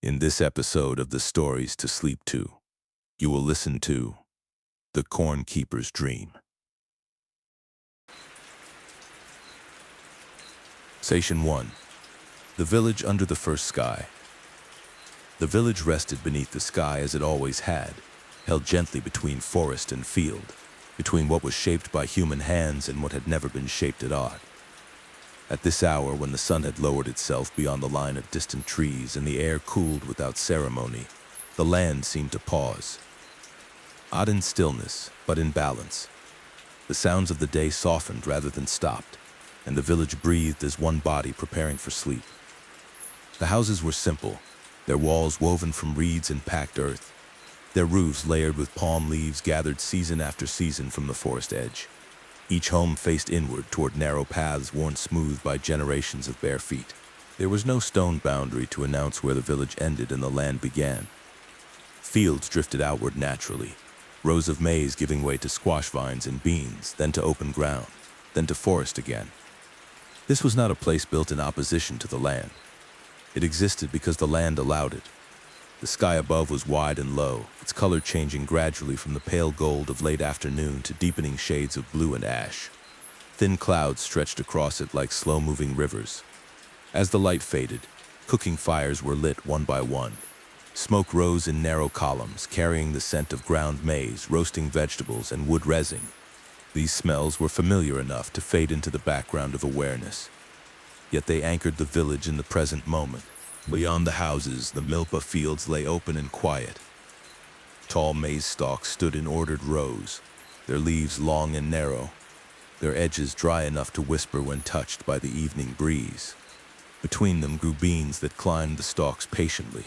In this episode of the Stories to Sleep To, you will listen to The Corn Keeper's Dream. Station 1. The Village Under the First Sky. The village rested beneath the sky as it always had, held gently between forest and field, between what was shaped by human hands and what had never been shaped at all. At this hour, when the sun had lowered itself beyond the line of distant trees and the air cooled without ceremony, the land seemed to pause. Odd in stillness, but in balance. The sounds of the day softened rather than stopped, and the village breathed as one body preparing for sleep. The houses were simple, their walls woven from reeds and packed earth, their roofs layered with palm leaves gathered season after season from the forest edge. Each home faced inward toward narrow paths worn smooth by generations of bare feet. There was no stone boundary to announce where the village ended and the land began. Fields drifted outward naturally, rows of maize giving way to squash vines and beans, then to open ground, then to forest again. This was not a place built in opposition to the land. It existed because the land allowed it. The sky above was wide and low, its color changing gradually from the pale gold of late afternoon to deepening shades of blue and ash. Thin clouds stretched across it like slow-moving rivers. As the light faded, cooking fires were lit one by one. Smoke rose in narrow columns, carrying the scent of ground maize, roasting vegetables, and wood resin. These smells were familiar enough to fade into the background of awareness. Yet they anchored the village in the present moment. Beyond the houses, the milpa fields lay open and quiet. Tall maize stalks stood in ordered rows, their leaves long and narrow, their edges dry enough to whisper when touched by the evening breeze. Between them grew beans that climbed the stalks patiently,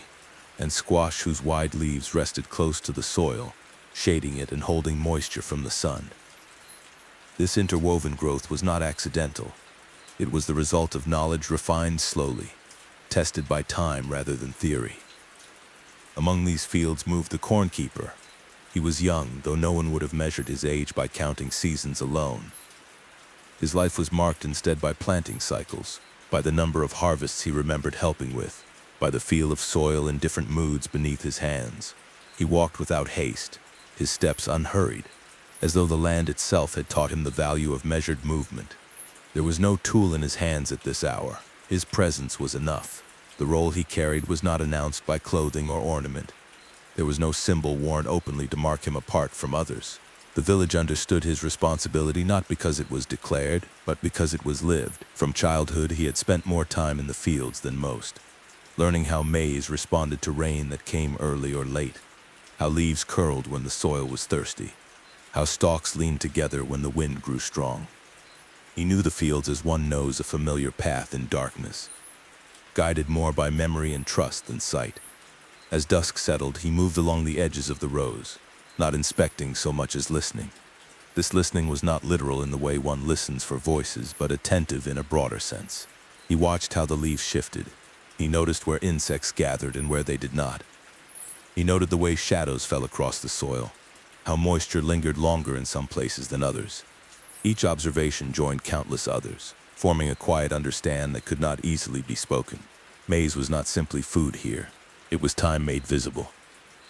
and squash whose wide leaves rested close to the soil, shading it and holding moisture from the sun. This interwoven growth was not accidental. It was the result of knowledge refined slowly, tested by time rather than theory. Among these fields moved the corn keeper. He was young, though no one would have measured his age by counting seasons alone. His life was marked instead by planting cycles, by the number of harvests he remembered helping with, by the feel of soil in different moods beneath his hands. He walked without haste, his steps unhurried, as though the land itself had taught him the value of measured movement. There was no tool in his hands at this hour. His presence was enough. The role he carried was not announced by clothing or ornament. There was no symbol worn openly to mark him apart from others. The village understood his responsibility not because it was declared, but because it was lived. From childhood, he had spent more time in the fields than most, learning how maize responded to rain that came early or late, how leaves curled when the soil was thirsty, how stalks leaned together when the wind grew strong. He knew the fields as one knows a familiar path in darkness, guided more by memory and trust than sight. As dusk settled, he moved along the edges of the rows, not inspecting so much as listening. This listening was not literal in the way one listens for voices, but attentive in a broader sense. He watched how the leaves shifted. He noticed where insects gathered and where they did not. He noted the way shadows fell across the soil, how moisture lingered longer in some places than others. Each observation joined countless others, forming a quiet understanding that could not easily be spoken. Maize was not simply food here. It was time made visible.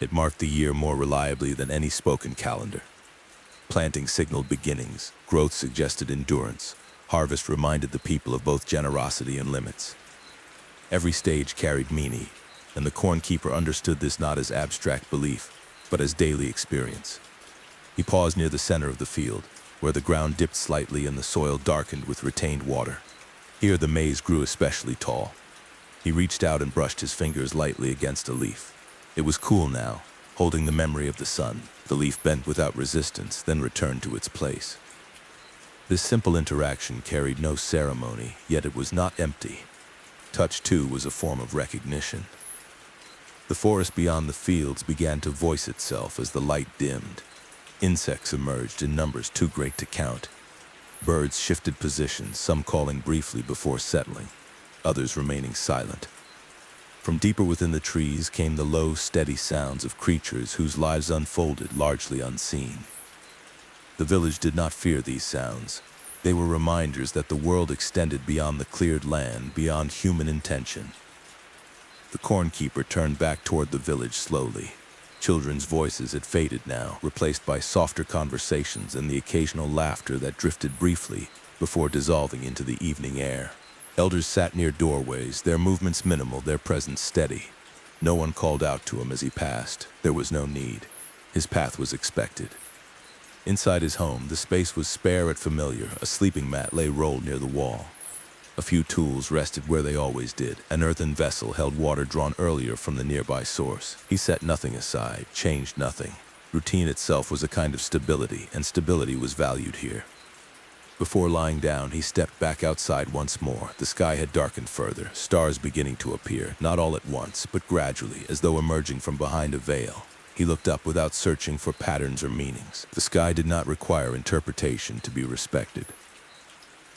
It marked the year more reliably than any spoken calendar. Planting signaled beginnings, growth suggested endurance, harvest reminded the people of both generosity and limits. Every stage carried meaning, and the corn keeper understood this not as abstract belief, but as daily experience. He paused near the center of the field, where the ground dipped slightly and the soil darkened with retained water. Here the maize grew especially tall. He reached out and brushed his fingers lightly against a leaf. It was cool now, holding the memory of the sun. The leaf bent without resistance, then returned to its place. This simple interaction carried no ceremony, yet it was not empty. Touch, too, was a form of recognition. The forest beyond the fields began to voice itself as the light dimmed. Insects emerged in numbers too great to count. Birds shifted positions, some calling briefly before settling, others remaining silent. From deeper within the trees came the low, steady sounds of creatures whose lives unfolded largely unseen. The village did not fear these sounds. They were reminders that the world extended beyond the cleared land, beyond human intention. The corn keeper turned back toward the village slowly. Children's voices had faded now, replaced by softer conversations and the occasional laughter that drifted briefly before dissolving into the evening air. Elders sat near doorways, their movements minimal, their presence steady. No one called out to him as he passed. There was no need. His path was expected. Inside his home, the space was spare yet familiar. A sleeping mat lay rolled near the wall. A few tools rested where they always did. An earthen vessel held water drawn earlier from the nearby source. He set nothing aside, changed nothing. Routine itself was a kind of stability, and stability was valued here. Before lying down, he stepped back outside once more. The sky had darkened further, stars beginning to appear, not all at once, but gradually, as though emerging from behind a veil. He looked up without searching for patterns or meanings. The sky did not require interpretation to be respected.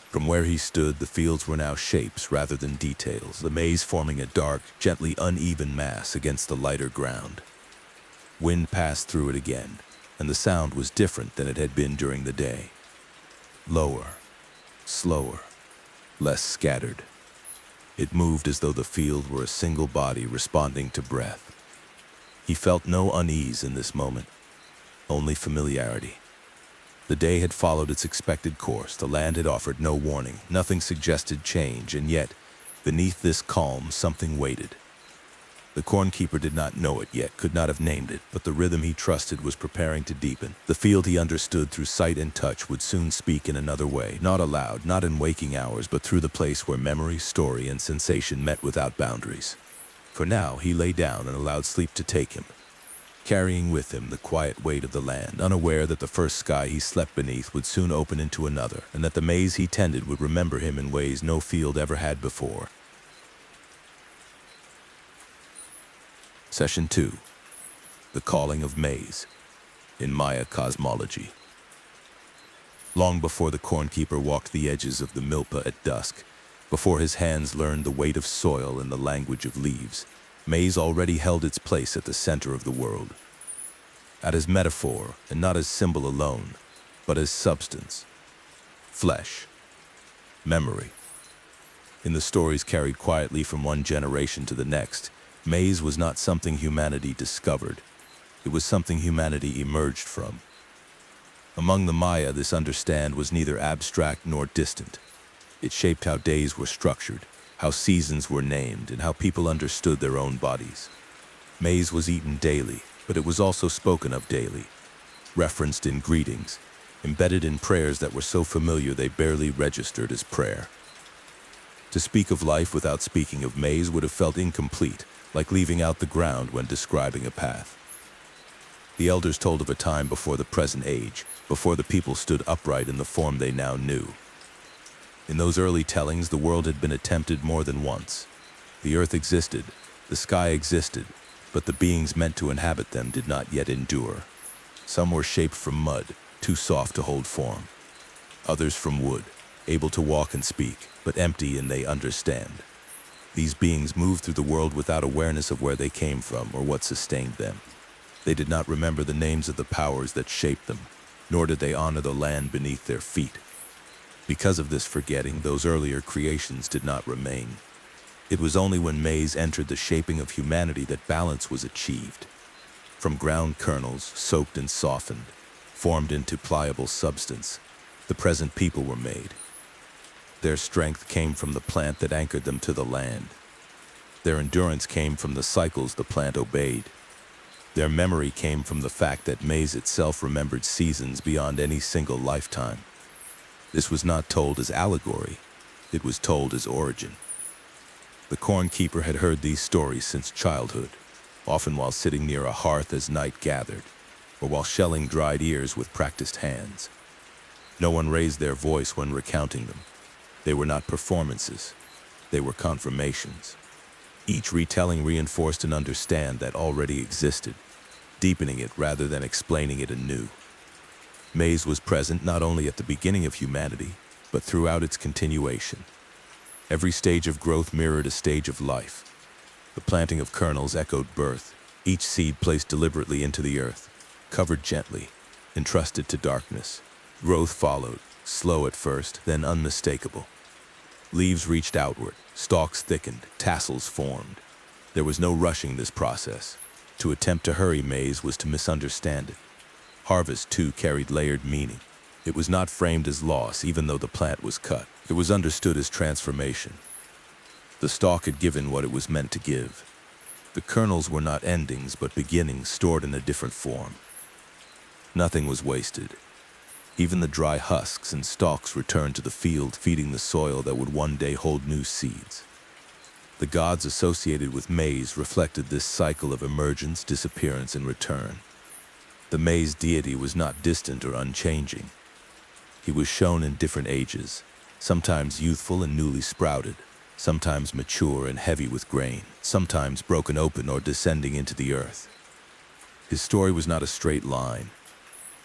From where he stood, the fields were now shapes rather than details, the maize forming a dark, gently uneven mass against the lighter ground. Wind passed through it again, and the sound was different than it had been during the day. Lower, slower, less scattered. It moved as though the field were a single body responding to breath. He felt no unease in this moment, only familiarity. The day had followed its expected course. The land had offered no warning. Nothing suggested change, and yet, beneath this calm, something waited. The cornkeeper did not know it yet, could not have named it, but the rhythm he trusted was preparing to deepen. The field he understood through sight and touch would soon speak in another way, not aloud, not in waking hours, but through the place where memory, story, and sensation met without boundaries. For now, he lay down and allowed sleep to take him, carrying with him the quiet weight of the land, unaware that the first sky he slept beneath would soon open into another, and that the maize he tended would remember him in ways no field ever had before. Session 2. The Calling of Maize, in Maya cosmology. Long before the cornkeeper walked the edges of the milpa at dusk, before his hands learned the weight of soil and the language of leaves, maize already held its place at the center of the world. Not as metaphor, and not as symbol alone, but as substance, flesh, memory. In the stories carried quietly from one generation to the next, maize was not something humanity discovered. It was something humanity emerged from. Among the Maya, this understand was neither abstract nor distant. It shaped how days were structured, how seasons were named, and how people understood their own bodies. Maize was eaten daily, but it was also spoken of daily, referenced in greetings, embedded in prayers that were so familiar they barely registered as prayer. To speak of life without speaking of maize would have felt incomplete, like leaving out the ground when describing a path. The elders told of a time before the present age, before the people stood upright in the form they now knew. In those early tellings, the world had been attempted more than once. The earth existed, the sky existed, but the beings meant to inhabit them did not yet endure. Some were shaped from mud, too soft to hold form. Others from wood, able to walk and speak, but empty in they understand. These beings moved through the world without awareness of where they came from or what sustained them. They did not remember the names of the powers that shaped them, nor did they honor the land beneath their feet. Because of this forgetting, those earlier creations did not remain. It was only when maize entered the shaping of humanity that balance was achieved. From ground kernels, soaked and softened, formed into pliable substance, the present people were made. Their strength came from the plant that anchored them to the land. Their endurance came from the cycles the plant obeyed. Their memory came from the fact that maize itself remembered seasons beyond any single lifetime. This was not told as allegory, it was told as origin. The cornkeeper had heard these stories since childhood, often while sitting near a hearth as night gathered, or while shelling dried ears with practiced hands. No one raised their voice when recounting them. They were not performances, they were confirmations. Each retelling reinforced an understand that already existed, deepening it rather than explaining it anew. Maize was present not only at the beginning of humanity, but throughout its continuation. Every stage of growth mirrored a stage of life. The planting of kernels echoed birth, each seed placed deliberately into the earth, covered gently, entrusted to darkness. Growth followed, slow at first, then unmistakable. Leaves reached outward, stalks thickened, tassels formed. There was no rushing this process. To attempt to hurry Maize was to misunderstand it. Harvest, too, carried layered meaning. It was not framed as loss, even though the plant was cut. It was understood as transformation. The stalk had given what it was meant to give. The kernels were not endings, but beginnings stored in a different form. Nothing was wasted. Even the dry husks and stalks returned to the field, feeding the soil that would one day hold new seeds. The gods associated with maize reflected this cycle of emergence, disappearance, and return. The maize deity was not distant or unchanging. He was shown in different ages, sometimes youthful and newly sprouted, sometimes mature and heavy with grain, sometimes broken open or descending into the earth. His story was not a straight line.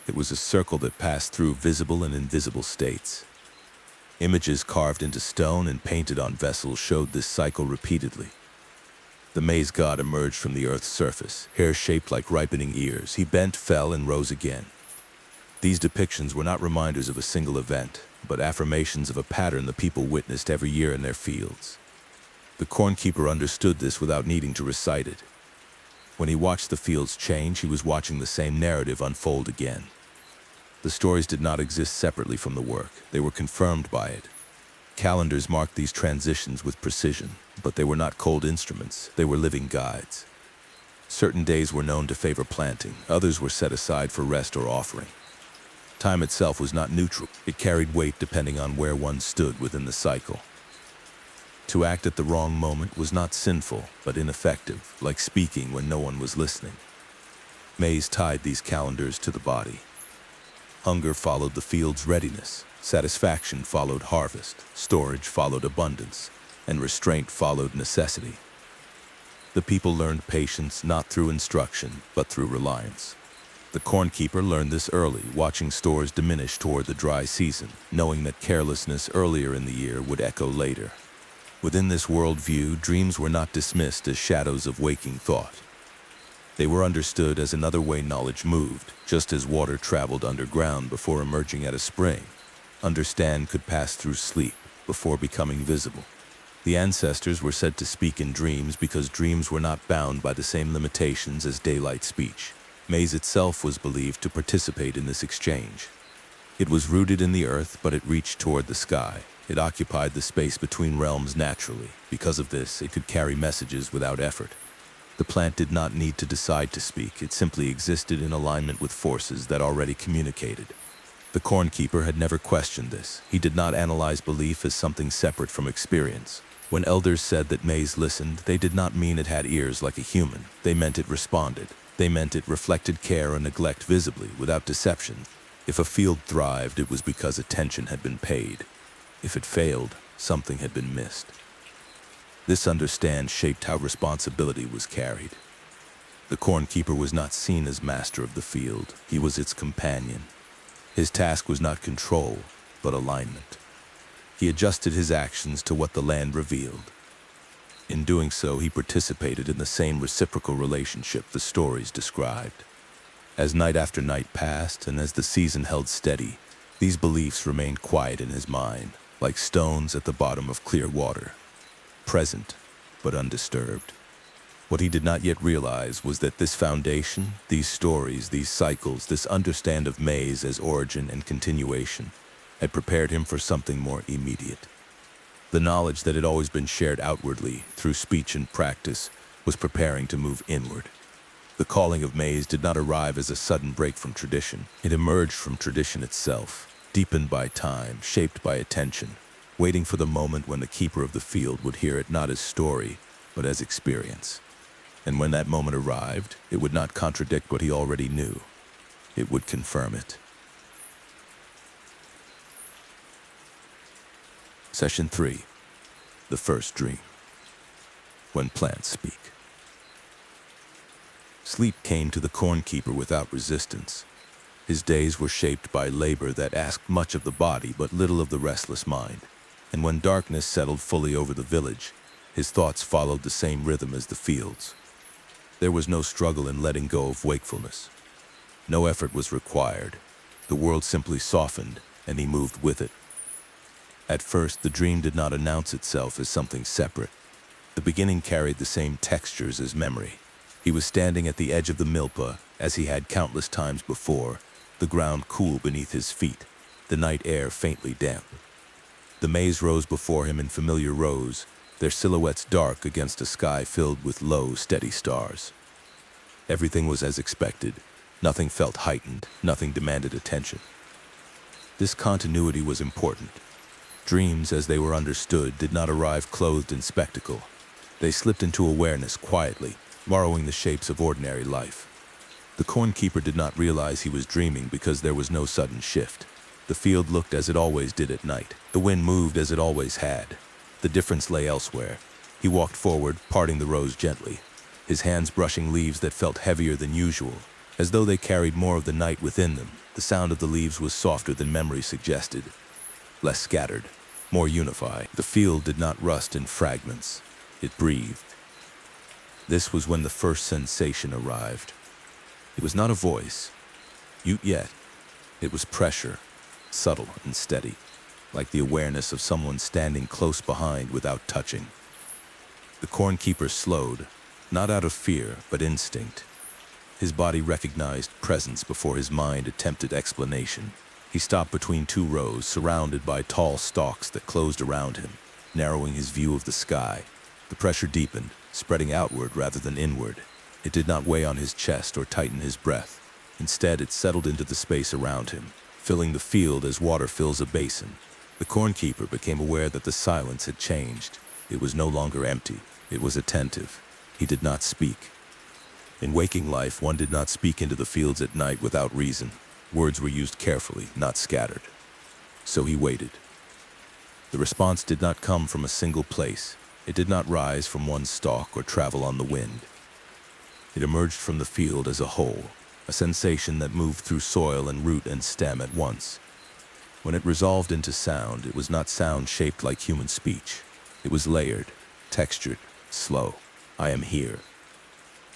It was a circle that passed through visible and invisible states. Images carved into stone and painted on vessels showed this cycle repeatedly. The maize god emerged from the earth's surface, hair shaped like ripening ears. He bent, fell, and rose again. These depictions were not reminders of a single event, but affirmations of a pattern the people witnessed every year in their fields. The cornkeeper understood this without needing to recite it. When he watched the fields change, he was watching the same narrative unfold again. The stories did not exist separately from the work. They were confirmed by it. Calendars marked these transitions with precision, but they were not cold instruments. They were living guides. Certain days were known to favor planting. Others were set aside for rest or offering. Time itself was not neutral. It carried weight depending on where one stood within the cycle. To act at the wrong moment was not sinful, but ineffective, like speaking when no one was listening. Maize tied these calendars to the body. Hunger followed the field's readiness. Satisfaction followed harvest. Storage followed abundance. And restraint followed necessity. The people learned patience not through instruction, but through reliance. The cornkeeper learned this early, watching stores diminish toward the dry season, knowing that carelessness earlier in the year would echo later. Within this worldview, dreams were not dismissed as shadows of waking thought. They were understood as another way knowledge moved, just as water traveled underground before emerging at a spring. Understand could pass through sleep before becoming visible. The ancestors were said to speak in dreams because dreams were not bound by the same limitations as daylight speech. Maize itself was believed to participate in this exchange. It was rooted in the earth, but it reached toward the sky. It occupied the space between realms naturally. Because of this, it could carry messages without effort. The plant did not need to decide to speak. It simply existed in alignment with forces that already communicated. The cornkeeper had never questioned this. He did not analyze belief as something separate from experience. When elders said that maize listened, they did not mean it had ears like a human. They meant it responded. They meant it reflected care and neglect visibly, without deception. If a field thrived, it was because attention had been paid. If it failed, something had been missed. This understanding shaped how responsibility was carried. The cornkeeper was not seen as master of the field. He was its companion. His task was not control, but alignment. He adjusted his actions to what the land revealed. In doing so, he participated in the same reciprocal relationship the stories described. As night after night passed, and as the season held steady, these beliefs remained quiet in his mind, like stones at the bottom of clear water. Present, but undisturbed. What he did not yet realize was that this foundation, these stories, these cycles, this understand of maize as origin and continuation, had prepared him for something more immediate. The knowledge that had always been shared outwardly, through speech and practice, was preparing to move inward. The calling of maize did not arrive as a sudden break from tradition. It emerged from tradition itself, deepened by time, shaped by attention, waiting for the moment when the keeper of the field would hear it not as story, but as experience. And when that moment arrived, it would not contradict what he already knew. It would confirm it. Session 3. The First Dream. When Plants Speak. Sleep came to the cornkeeper without resistance. His days were shaped by labor that asked much of the body but little of the restless mind. And when darkness settled fully over the village, his thoughts followed the same rhythm as the fields. There was no struggle in letting go of wakefulness. No effort was required. The world simply softened, and he moved with it. At first, the dream did not announce itself as something separate. The beginning carried the same textures as memory. He was standing at the edge of the milpa, as he had countless times before, the ground cool beneath his feet, the night air faintly damp. The maize rose before him in familiar rows, their silhouettes dark against a sky filled with low, steady stars. Everything was as expected. Nothing felt heightened, nothing demanded attention. This continuity was important. Dreams, as they were understood, did not arrive clothed in spectacle. They slipped into awareness quietly, borrowing the shapes of ordinary life. The cornkeeper did not realize he was dreaming because there was no sudden shift. The field looked as it always did at night. The wind moved as it always had. The difference lay elsewhere. He walked forward, parting the rows gently, his hands brushing leaves that felt heavier than usual, as though they carried more of the night within them. The sound of the leaves was softer than memory suggested, less scattered, more unified. The field did not rust in fragments. It breathed. This was when the first sensation arrived. It was not a voice, yet. It was pressure, subtle and steady, like the awareness of someone standing close behind without touching. The cornkeeper slowed, not out of fear, but instinct. His body recognized presence before his mind attempted explanation. He stopped between two rows, surrounded by tall stalks that closed around him, narrowing his view of the sky. The pressure deepened, spreading outward rather than inward. It did not weigh on his chest or tighten his breath. Instead, it settled into the space around him, filling the field as water fills a basin. The cornkeeper became aware that the silence had changed. It was no longer empty. It was attentive. He did not speak. In waking life, one did not speak into the fields at night without reason. Words were used carefully, not scattered. So he waited. The response did not come from a single place. It did not rise from one stalk or travel on the wind. It emerged from the field as a whole, a sensation that moved through soil and root and stem at once. When it resolved into sound, it was not sound shaped like human speech. It was layered, textured, slow. I am here.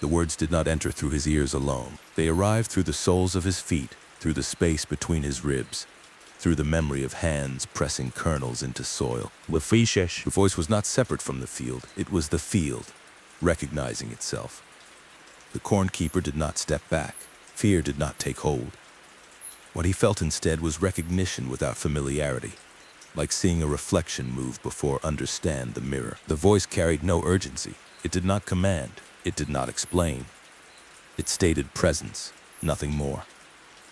The words did not enter through his ears alone. They arrived through the soles of his feet, through the space between his ribs, through the memory of hands pressing kernels into soil. The voice was not separate from the field. It was the field, recognizing itself. The cornkeeper did not step back. Fear did not take hold. What he felt instead was recognition without familiarity, like seeing a reflection move before understand the mirror. The voice carried no urgency. It did not command. It did not explain. It stated presence, nothing more.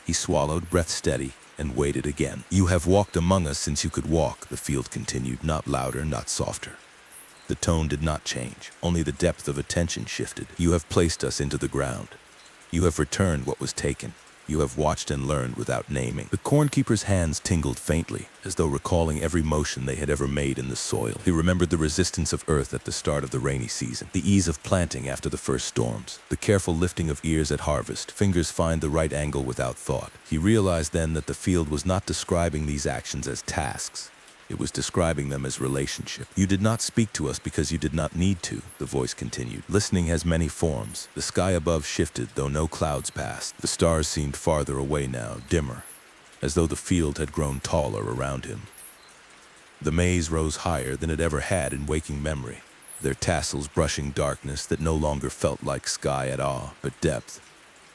He swallowed, breath steady, and waited again. You have walked among us since you could walk, the field continued, not louder, not softer. The tone did not change. Only the depth of attention shifted. You have placed us into the ground. You have returned what was taken. You have watched and learned without naming. The cornkeeper's hands tingled faintly, as though recalling every motion they had ever made in the soil. He remembered the resistance of earth at the start of the rainy season, the ease of planting after the first storms, the careful lifting of ears at harvest, fingers find the right angle without thought. He realized then that the field was not describing these actions as tasks. It was describing them as relationship. You did not speak to us because you did not need to, the voice continued. Listening has many forms. The sky above shifted, though no clouds passed. The stars seemed farther away now, dimmer, as though the field had grown taller around him. The maize rose higher than it ever had in waking memory, their tassels brushing darkness that no longer felt like sky at all, but depth.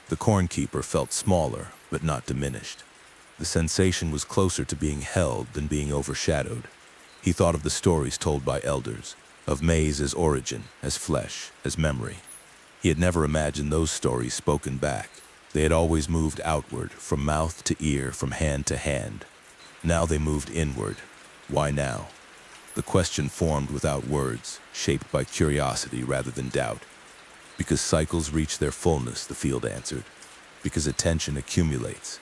The cornkeeper felt smaller, but not diminished. The sensation was closer to being held than being overshadowed. He thought of the stories told by elders, of maize as origin, as flesh, as memory. He had never imagined those stories spoken back. They had always moved outward, from mouth to ear, from hand to hand. Now they moved inward. Why now? The question formed without words, shaped by curiosity rather than doubt. Because cycles reach their fullness, the field answered. Because attention accumulates.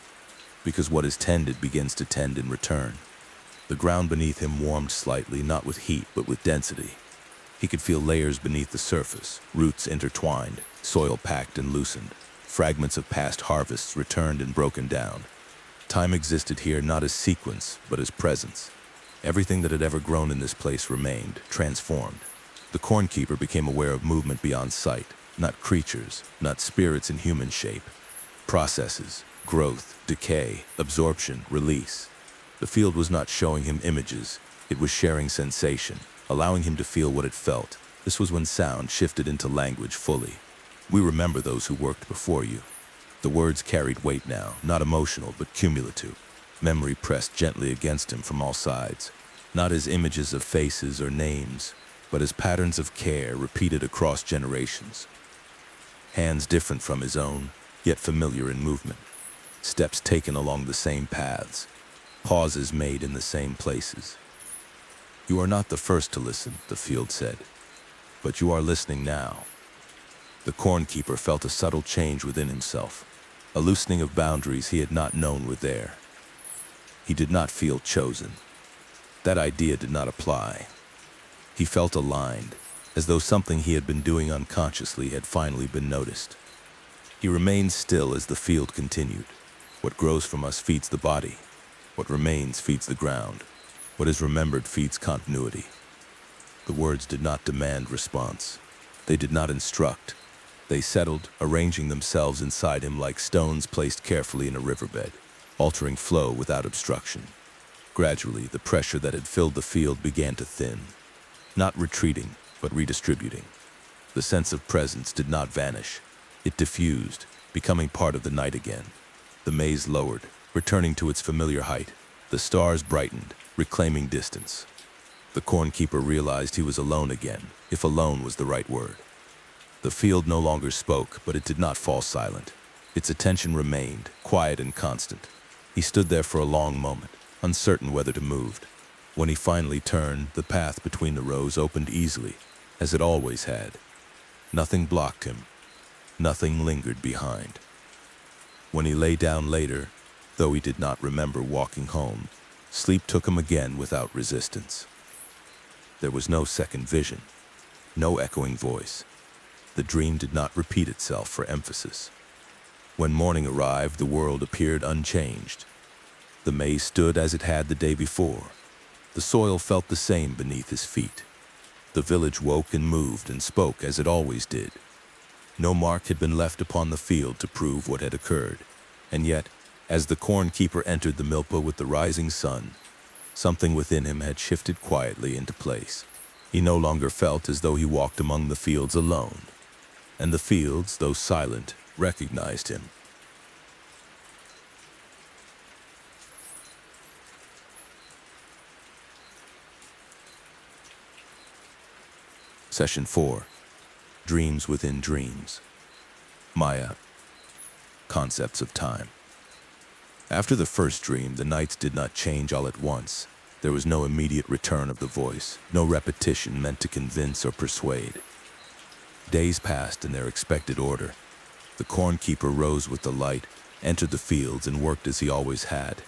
Because what is tended begins to tend in return. The ground beneath him warmed slightly, not with heat, but with density. He could feel layers beneath the surface, roots intertwined, soil packed and loosened. Fragments of past harvests returned and broken down. Time existed here not as sequence, but as presence. Everything that had ever grown in this place remained, transformed. The cornkeeper became aware of movement beyond sight, not creatures, not spirits in human shape. Processes, growth, decay, absorption, release. The field was not showing him images. It was sharing sensation, allowing him to feel what it felt, This was when sound shifted into language fully. We remember those who worked before you. The words carried weight now, not emotional, but cumulative. Memory pressed gently against him from all sides, not as images of faces or names, but as patterns of care repeated across generations. Hands different from his own, yet familiar in movement. Steps taken along the same paths. Pauses made in the same places. You are not the first to listen, the field said, but you are listening now. The cornkeeper felt a subtle change within himself, a loosening of boundaries he had not known were there. He did not feel chosen. That idea did not apply. He felt aligned, as though something he had been doing unconsciously had finally been noticed. He remained still as the field continued. What grows from us feeds the body. What remains feeds the ground. What is remembered feeds continuity. The words did not demand response. They did not instruct. They settled, arranging themselves inside him like stones placed carefully in a riverbed, altering flow without obstruction. Gradually, the pressure that had filled the field began to thin, not retreating, but redistributing. The sense of presence did not vanish. It diffused, becoming part of the night again. The maize lowered, returning to its familiar height. The stars brightened, reclaiming distance. The cornkeeper realized he was alone again, if alone was the right word. The field no longer spoke, but it did not fall silent. Its attention remained, quiet and constant. He stood there for a long moment, uncertain whether to move. When he finally turned, the path between the rows opened easily, as it always had. Nothing blocked him. Nothing lingered behind. When he lay down later, though he did not remember walking home, sleep took him again without resistance. There was no second vision, no echoing voice. The dream did not repeat itself for emphasis. When morning arrived, the world appeared unchanged. The maize stood as it had the day before. The soil felt the same beneath his feet. The village woke and moved and spoke as it always did. No mark had been left upon the field to prove what had occurred. And yet, as the cornkeeper entered the milpa with the rising sun, something within him had shifted quietly into place. He no longer felt as though he walked among the fields alone. And the fields, though silent, recognized him. Session 4. Dreams within dreams. Maya. Concepts of time. After the first dream, the nights did not change all at once. There was no immediate return of the voice, no repetition meant to convince or persuade. Days passed in their expected order. The cornkeeper rose with the light, entered the fields, and worked as he always had.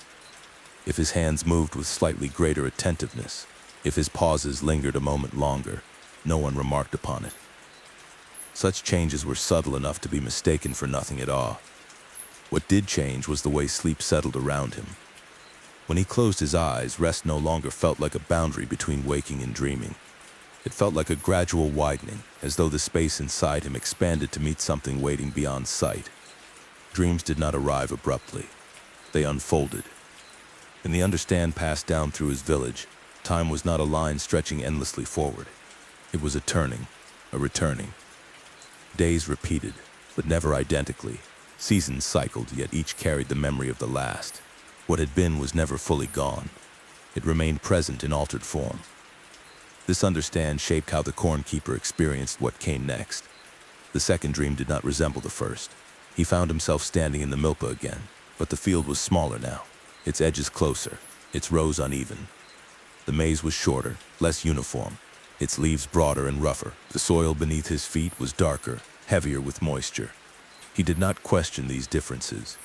If his hands moved with slightly greater attentiveness, if his pauses lingered a moment longer, no one remarked upon it. Such changes were subtle enough to be mistaken for nothing at all. What did change was the way sleep settled around him. When he closed his eyes, rest no longer felt like a boundary between waking and dreaming. It felt like a gradual widening, as though the space inside him expanded to meet something waiting beyond sight. Dreams did not arrive abruptly. They unfolded. In the understand passed down through his village, time was not a line stretching endlessly forward. It was a turning, a returning. Days repeated, but never identically. Seasons cycled, yet each carried the memory of the last. What had been was never fully gone. It remained present in altered form. This understand shaped how the cornkeeper experienced what came next. The second dream did not resemble the first. He found himself standing in the milpa again, but the field was smaller now, its edges closer, its rows uneven. The maize was shorter, less uniform, its leaves broader and rougher. The soil beneath his feet was darker, heavier with moisture. He did not question these differences.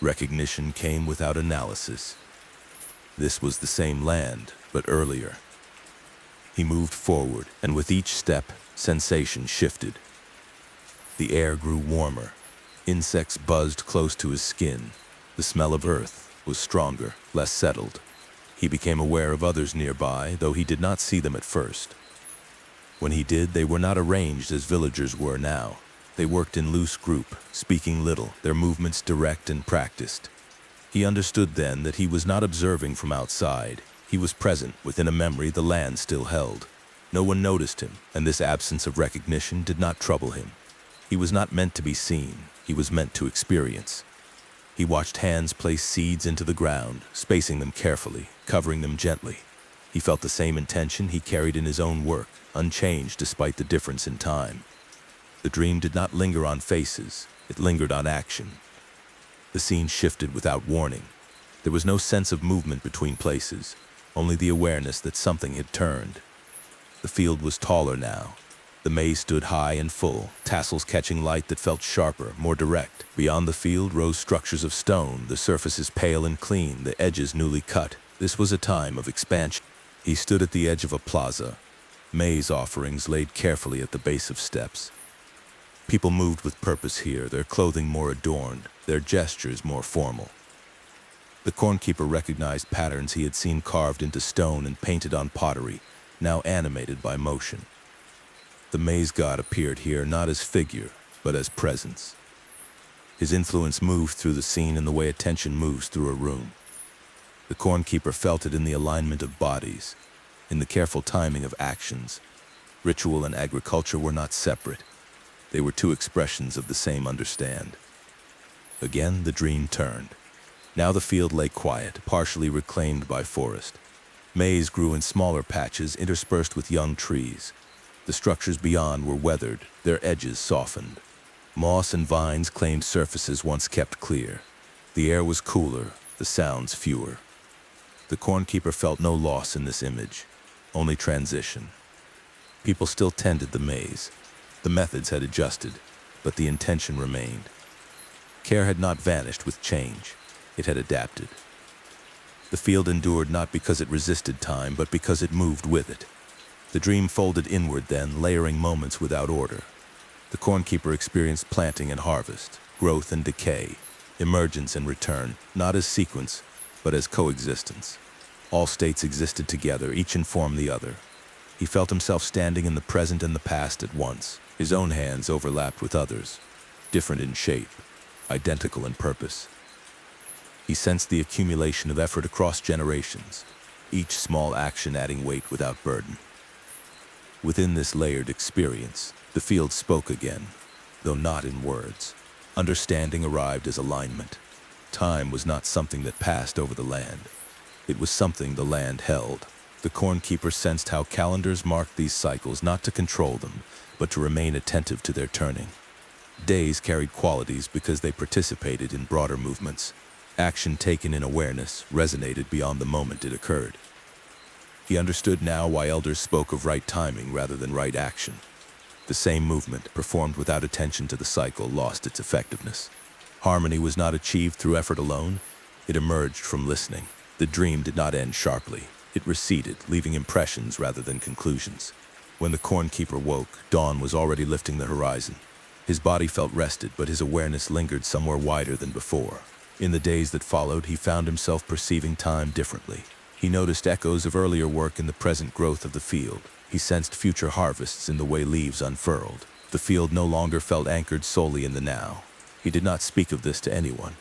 Recognition came without analysis. This was the same land, but earlier. He moved forward, and with each step, sensation shifted. The air grew warmer. Insects buzzed close to his skin. The smell of earth was stronger, less settled. He became aware of others nearby, though he did not see them at first. When he did, they were not arranged as villagers were now. They worked in loose group, speaking little, their movements direct and practiced. He understood then that he was not observing from outside. He was present within a memory the land still held. No one noticed him, and this absence of recognition did not trouble him. He was not meant to be seen, he was meant to experience. He watched hands place seeds into the ground, spacing them carefully, covering them gently. He felt the same intention he carried in his own work, unchanged despite the difference in time. The dream did not linger on faces, it lingered on action. The scene shifted without warning. There was no sense of movement between places, only the awareness that something had turned. The field was taller now. The maize stood high and full, tassels catching light that felt sharper, more direct. Beyond the field rose structures of stone, the surfaces pale and clean, the edges newly cut. This was a time of expansion. He stood at the edge of a plaza, maize offerings laid carefully at the base of steps. People moved with purpose here, their clothing more adorned, their gestures more formal. The cornkeeper recognized patterns he had seen carved into stone and painted on pottery, now animated by motion. The maize god appeared here not as figure, but as presence. His influence moved through the scene in the way attention moves through a room. The cornkeeper felt it in the alignment of bodies, in the careful timing of actions. Ritual and agriculture were not separate. They were two expressions of the same understand. Again, the dream turned. Now the field lay quiet, partially reclaimed by forest. Maize grew in smaller patches interspersed with young trees. The structures beyond were weathered, their edges softened. Moss and vines claimed surfaces once kept clear. The air was cooler, the sounds fewer. The cornkeeper felt no loss in this image, only transition. People still tended the maize. The methods had adjusted, but the intention remained. Care had not vanished with change. It had adapted. The field endured not because it resisted time, but because it moved with it. The dream folded inward then, layering moments without order. The cornkeeper experienced planting and harvest, growth and decay, emergence and return, not as sequence, but as coexistence. All states existed together, each informed the other. He felt himself standing in the present and the past at once. His own hands overlapped with others, different in shape, identical in purpose. He sensed the accumulation of effort across generations, each small action adding weight without burden. Within this layered experience, the field spoke again, though not in words. Understanding arrived as alignment. Time was not something that passed over the land. It was something the land held. The cornkeeper sensed how calendars marked these cycles not to control them, but to remain attentive to their turning. Days carried qualities because they participated in broader movements. Action taken in awareness resonated beyond the moment it occurred. He understood now why elders spoke of right timing rather than right action. The same movement, performed without attention to the cycle, lost its effectiveness. Harmony was not achieved through effort alone, it emerged from listening. The dream did not end sharply. It receded, leaving impressions rather than conclusions. When the cornkeeper woke, dawn was already lifting the horizon. His body felt rested, but his awareness lingered somewhere wider than before. In the days that followed, he found himself perceiving time differently. He noticed echoes of earlier work in the present growth of the field. He sensed future harvests in the way leaves unfurled. The field no longer felt anchored solely in the now. He did not speak of this to anyone,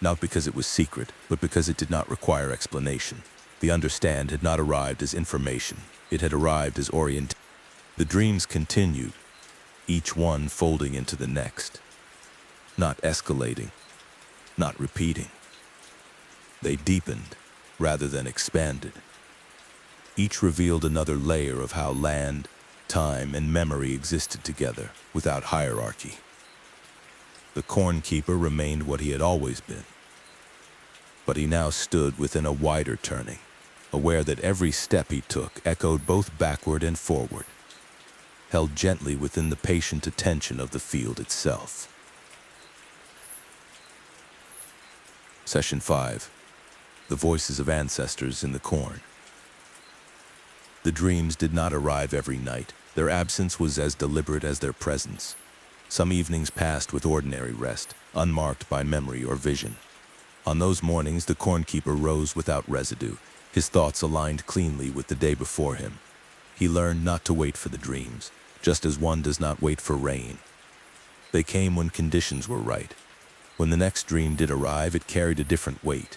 not because it was secret, but because it did not require explanation. The understand had not arrived as information. It had arrived as orientation. The dreams continued, each one folding into the next, not escalating, not repeating. They deepened rather than expanded. Each revealed another layer of how land, time, and memory existed together without hierarchy. The cornkeeper remained what he had always been, but he now stood within a wider turning, aware that every step he took echoed both backward and forward, held gently within the patient attention of the field itself. Session 5. The Voices of Ancestors in the Corn. The dreams did not arrive every night. Their absence was as deliberate as their presence. Some evenings passed with ordinary rest, unmarked by memory or vision. On those mornings, the cornkeeper rose without residue, his thoughts aligned cleanly with the day before him. He learned not to wait for the dreams, just as one does not wait for rain. They came when conditions were right. When the next dream did arrive, it carried a different weight.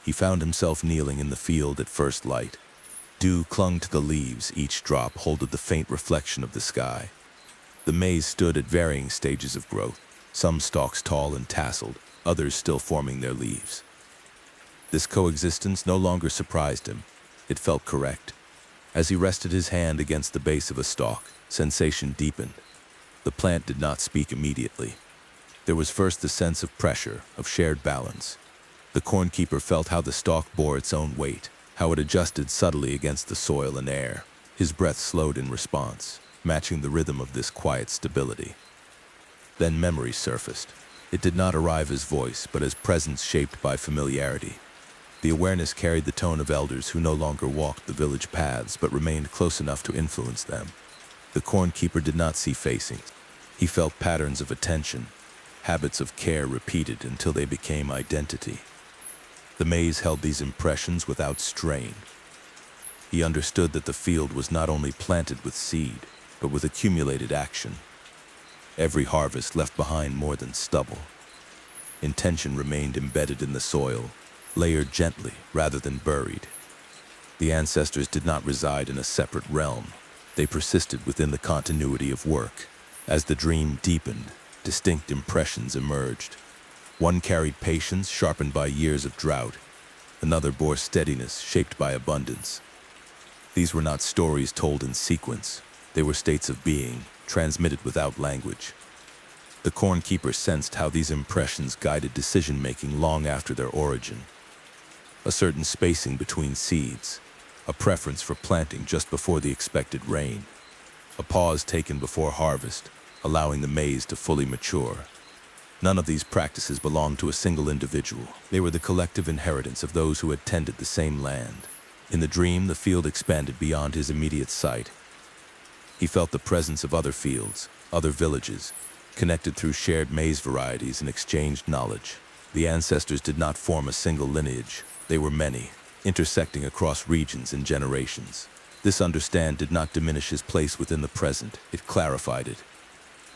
He found himself kneeling in the field at first light. Dew clung to the leaves, each drop holding the faint reflection of the sky. The maize stood at varying stages of growth, some stalks tall and tasseled, others still forming their leaves. This coexistence no longer surprised him. It felt correct. As he rested his hand against the base of a stalk, sensation deepened. The plant did not speak immediately. There was first the sense of pressure, of shared balance. The cornkeeper felt how the stalk bore its own weight, how it adjusted subtly against the soil and air. His breath slowed in response, matching the rhythm of this quiet stability. Then memory surfaced. It did not arrive as voice, but as presence shaped by familiarity. The awareness carried the tone of elders who no longer walked the village paths, but remained close enough to influence them. The cornkeeper did not see facings. He felt patterns of attention, habits of care repeated until they became identity. The maize held these impressions without strain. He understood that the field was not only planted with seed, but with accumulated action. Every harvest left behind more than stubble. Intention remained embedded in the soil, layered gently rather than buried. The ancestors did not reside in a separate realm. They persisted within the continuity of work. As the dream deepened, distinct impressions emerged. One carried patience, sharpened by years of drought. Another bore steadiness, shaped by abundance. These were not stories told in sequence. They were states of being, transmitted without language. The cornkeeper sensed how these impressions guided decision-making long after their origin. A certain spacing between seeds, a preference for planting just before the expected rain, a pause taken before harvest, allowing the maize to fully mature. None of these practices belonged to a single individual. They were the collective inheritance of those who had tended the same land. In the dream, the field expanded beyond his immediate sight. He felt the presence of other fields, other villages, connected through shared maize varieties and exchanged knowledge. The ancestors did not form a single lineage. They were many, intersecting across regions and generations. This understanding did not diminish his place within the present. It clarified it.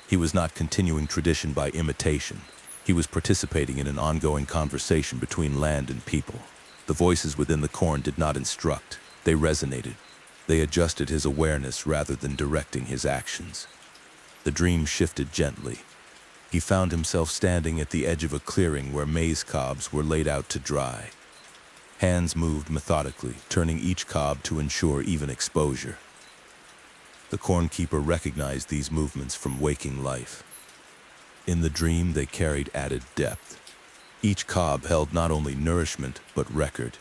He was not continuing tradition by imitation. He was participating in an ongoing conversation between land and people. The voices within the corn did not instruct. They resonated. They adjusted his awareness rather than directing his actions. The dream shifted gently. He found himself standing at the edge of a clearing where maize cobs were laid out to dry. Hands moved methodically, turning each cob to ensure even exposure. The cornkeeper recognized these movements from waking life. In the dream, they carried added depth. Each cob held not only nourishment, but record.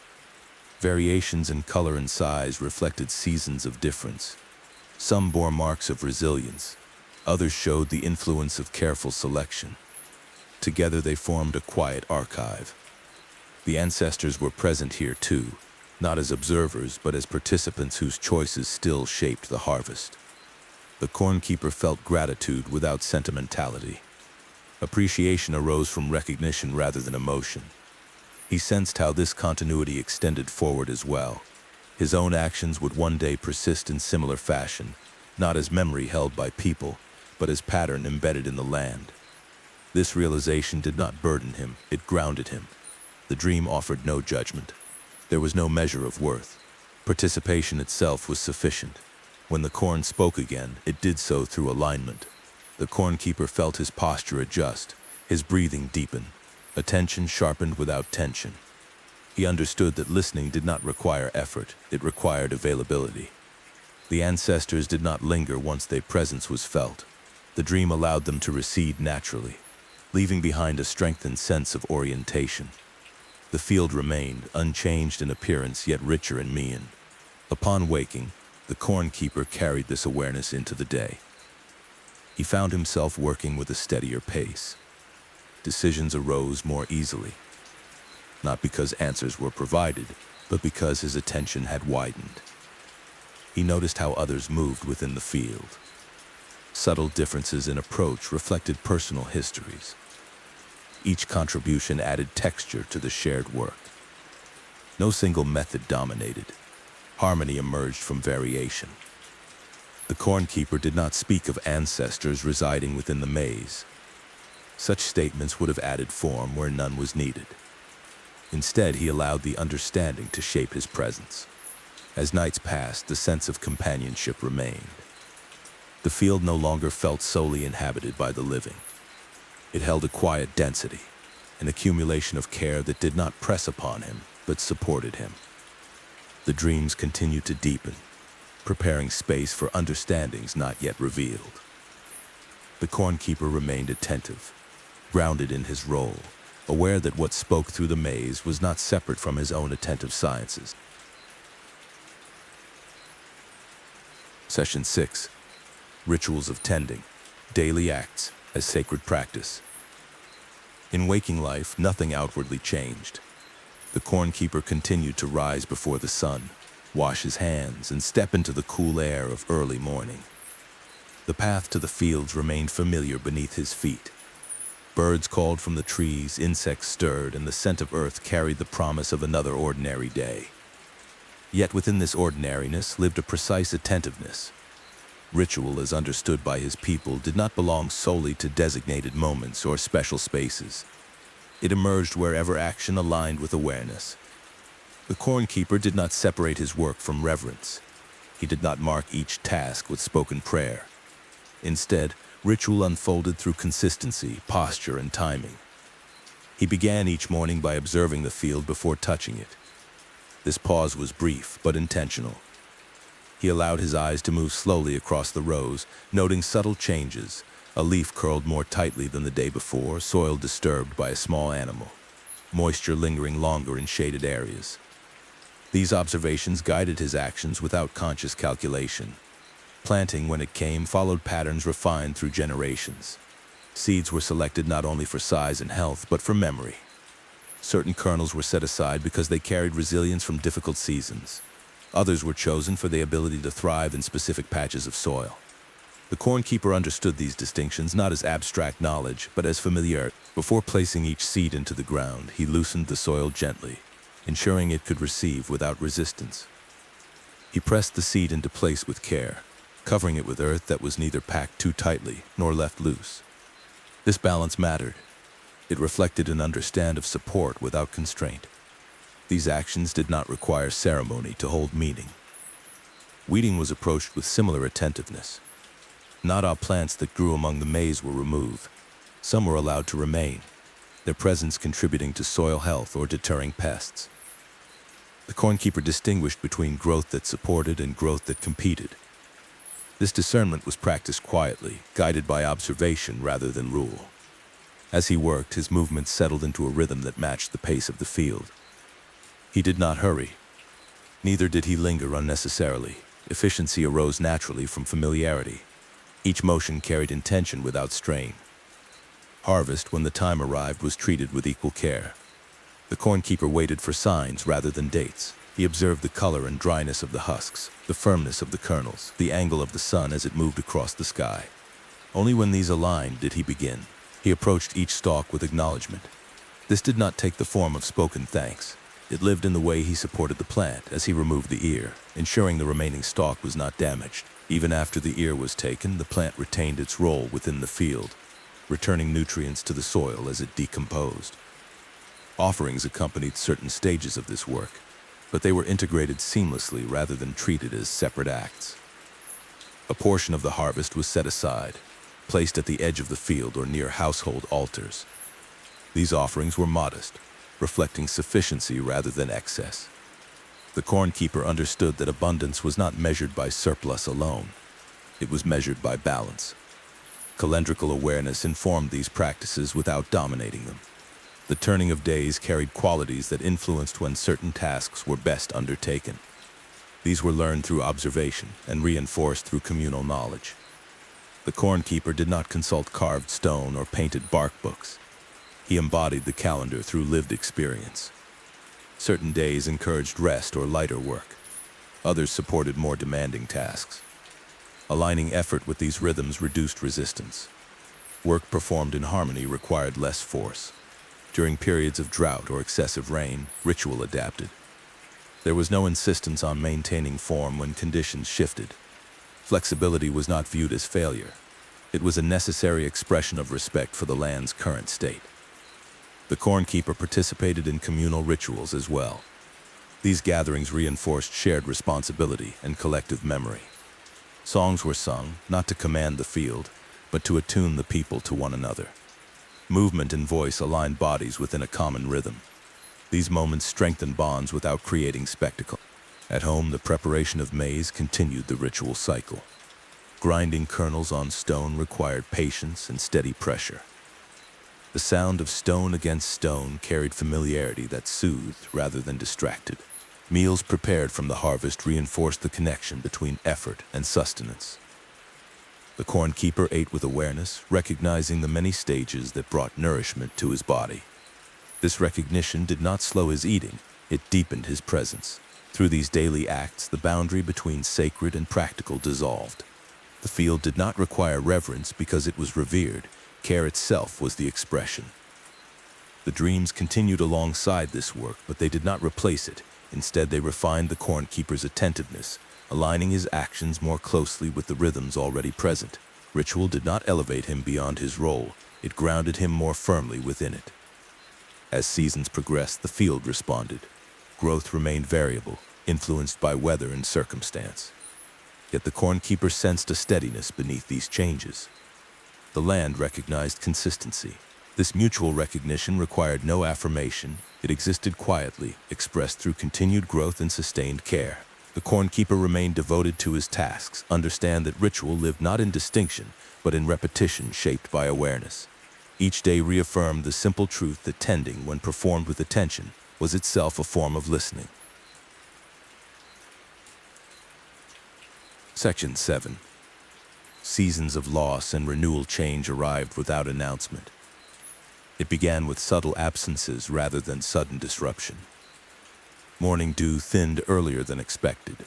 Variations in color and size reflected seasons of difference. Some bore marks of resilience. Others showed the influence of careful selection. Together they formed a quiet archive. The ancestors were present here too, not as observers, but as participants whose choices still shaped the harvest. The cornkeeper felt gratitude without sentimentality. Appreciation arose from recognition rather than emotion. He sensed how this continuity extended forward as well. His own actions would one day persist in similar fashion, not as memory held by people, but as pattern embedded in the land. This realization did not burden him, it grounded him. The dream offered no judgment. There was no measure of worth. Participation itself was sufficient. When the corn spoke again, it did so through alignment. The cornkeeper felt his posture adjust, his breathing deepen, attention sharpened without tension. He understood that listening did not require effort, it required availability. The ancestors did not linger once their presence was felt. The dream allowed them to recede naturally, leaving behind a strengthened sense of orientation. The field remained, unchanged in appearance yet richer in mien. Upon waking, the cornkeeper carried this awareness into the day. He found himself working with a steadier pace. Decisions arose more easily, not because answers were provided, but because his attention had widened. He noticed how others moved within the field. Subtle differences in approach reflected personal histories. Each contribution added texture to the shared work. No single method dominated. Harmony emerged from variation. The cornkeeper did not speak of ancestors residing within the maize. Such statements would have added form where none was needed. Instead, he allowed the understanding to shape his presence. As nights passed, the sense of companionship remained. The field no longer felt solely inhabited by the living. It held a quiet density, an accumulation of care that did not press upon him, but supported him. The dreams continued to deepen, preparing space for understandings not yet revealed. The cornkeeper remained attentive, grounded in his role, aware that what spoke through the maze was not separate from his own attentive sciences. Session 6. Rituals of Tending. Daily Acts as Sacred Practice. In waking life, nothing outwardly changed. The cornkeeper continued to rise before the sun, wash his hands, and step into the cool air of early morning. The path to the fields remained familiar beneath his feet. Birds called from the trees, insects stirred, and the scent of earth carried the promise of another ordinary day. Yet within this ordinariness lived a precise attentiveness. Ritual, as understood by his people, did not belong solely to designated moments or special spaces. It emerged wherever action aligned with awareness. The cornkeeper did not separate his work from reverence. He did not mark each task with spoken prayer. Instead, ritual unfolded through consistency, posture, and timing. He began each morning by observing the field before touching it. This pause was brief but intentional. He allowed his eyes to move slowly across the rows, noting subtle changes: a leaf curled more tightly than the day before, soil disturbed by a small animal, moisture lingering longer in shaded areas. These observations guided his actions without conscious calculation. Planting, when it came, followed patterns refined through generations. Seeds were selected not only for size and health, but for memory. Certain kernels were set aside because they carried resilience from difficult seasons. Others were chosen for the ability to thrive in specific patches of soil. The cornkeeper understood these distinctions not as abstract knowledge, but as familiarity. Before placing each seed into the ground, he loosened the soil gently, ensuring it could receive without resistance. He pressed the seed into place with care, covering it with earth that was neither packed too tightly nor left loose. This balance mattered. It reflected an understanding of support without constraint. These actions did not require ceremony to hold meaning. Weeding was approached with similar attentiveness. Not all plants that grew among the maize were removed. Some were allowed to remain, their presence contributing to soil health or deterring pests. The cornkeeper distinguished between growth that supported and growth that competed. This discernment was practiced quietly, guided by observation rather than rule. As he worked, his movements settled into a rhythm that matched the pace of the field. He did not hurry. Neither did he linger unnecessarily. Efficiency arose naturally from familiarity. Each motion carried intention without strain. Harvest, when the time arrived, was treated with equal care. The cornkeeper waited for signs rather than dates. He observed the color and dryness of the husks, the firmness of the kernels, the angle of the sun as it moved across the sky. Only when these aligned did he begin. He approached each stalk with acknowledgement. This did not take the form of spoken thanks. It lived in the way he supported the plant as he removed the ear, ensuring the remaining stalk was not damaged. Even after the ear was taken, the plant retained its role within the field, returning nutrients to the soil as it decomposed. Offerings accompanied certain stages of this work, but they were integrated seamlessly rather than treated as separate acts. A portion of the harvest was set aside, placed at the edge of the field or near household altars. These offerings were modest, reflecting sufficiency rather than excess. The cornkeeper understood that abundance was not measured by surplus alone. It was measured by balance. Calendrical awareness informed these practices without dominating them. The turning of days carried qualities that influenced when certain tasks were best undertaken. These were learned through observation and reinforced through communal knowledge. The cornkeeper did not consult carved stone or painted bark books. He embodied the calendar through lived experience. Certain days encouraged rest or lighter work. Others supported more demanding tasks. Aligning effort with these rhythms reduced resistance. Work performed in harmony required less force. During periods of drought or excessive rain, ritual adapted. There was no insistence on maintaining form when conditions shifted. Flexibility was not viewed as failure. It was a necessary expression of respect for the land's current state. The cornkeeper participated in communal rituals as well. These gatherings reinforced shared responsibility and collective memory. Songs were sung, not to command the field, but to attune the people to one another. Movement and voice aligned bodies within a common rhythm. These moments strengthened bonds without creating spectacle. At home, the preparation of maize continued the ritual cycle. Grinding kernels on stone required patience and steady pressure. The sound of stone against stone carried familiarity that soothed rather than distracted. Meals prepared from the harvest reinforced the connection between effort and sustenance. The corn keeper ate with awareness, recognizing the many stages that brought nourishment to his body. This recognition did not slow his eating, it deepened his presence. Through these daily acts, the boundary between sacred and practical dissolved. The field did not require reverence because it was revered. Care itself was the expression. The dreams continued alongside this work, but they did not replace it. Instead, they refined the corn keeper's attentiveness, aligning his actions more closely with the rhythms already present. Ritual did not elevate him beyond his role, it grounded him more firmly within it. As seasons progressed, the field responded. Growth remained variable, influenced by weather and circumstance. Yet the corn keeper sensed a steadiness beneath these changes. The land recognized consistency. This mutual recognition required no affirmation. It existed quietly, expressed through continued growth and sustained care. The corn keeper remained devoted to his tasks. Understand that ritual lived not in distinction, but in repetition shaped by awareness. Each day reaffirmed the simple truth that tending, when performed with attention, was itself a form of listening. Section 7. Seasons of loss and renewal change arrived without announcement. It began with subtle absences rather than sudden disruption. Morning dew thinned earlier than expected.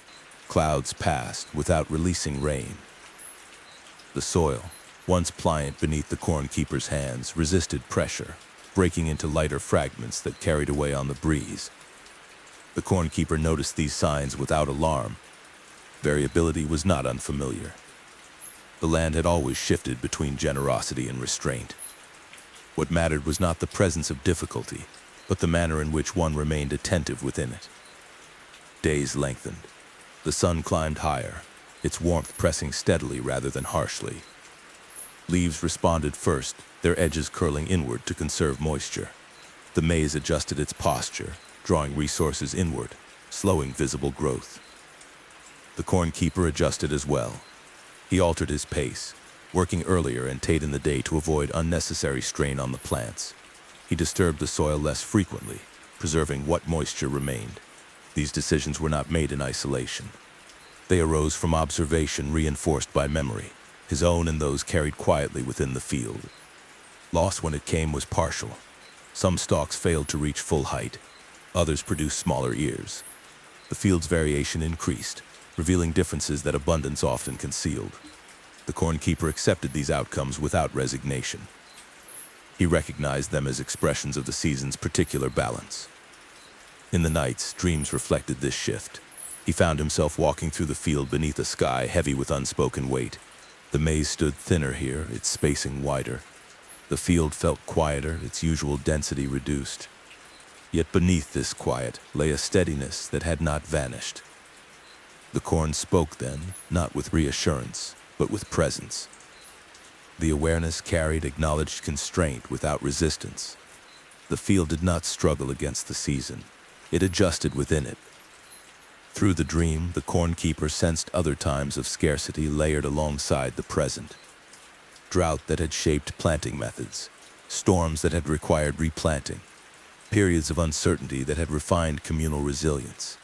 Clouds passed without releasing rain. The soil, once pliant beneath the corn keeper's hands, resisted pressure, breaking into lighter fragments that carried away on the breeze. The corn keeper noticed these signs without alarm. Variability was not unfamiliar. The land had always shifted between generosity and restraint. What mattered was not the presence of difficulty, but the manner in which one remained attentive within it. Days lengthened. The sun climbed higher, its warmth pressing steadily rather than harshly. Leaves responded first, their edges curling inward to conserve moisture. The maize adjusted its posture, drawing resources inward, slowing visible growth. The corn keeper adjusted as well. He altered his pace, working earlier and late in the day to avoid unnecessary strain on the plants. He disturbed the soil less frequently, preserving what moisture remained. These decisions were not made in isolation. They arose from observation reinforced by memory, his own and those carried quietly within the field. Loss when it came was partial. Some stalks failed to reach full height. Others produced smaller ears. The field's variation increased, revealing differences that abundance often concealed. The corn keeper accepted these outcomes without resignation. He recognized them as expressions of the season's particular balance. In the nights, dreams reflected this shift. He found himself walking through the field beneath a sky heavy with unspoken weight. The maize stood thinner here, its spacing wider. The field felt quieter, its usual density reduced. Yet beneath this quiet lay a steadiness that had not vanished. The corn spoke then, not with reassurance, but with presence. The awareness carried acknowledged constraint without resistance. The field did not struggle against the season. It adjusted within it. Through the dream, the corn keeper sensed other times of scarcity layered alongside the present. Drought that had shaped planting methods, storms that had required replanting, periods of uncertainty that had refined communal resilience.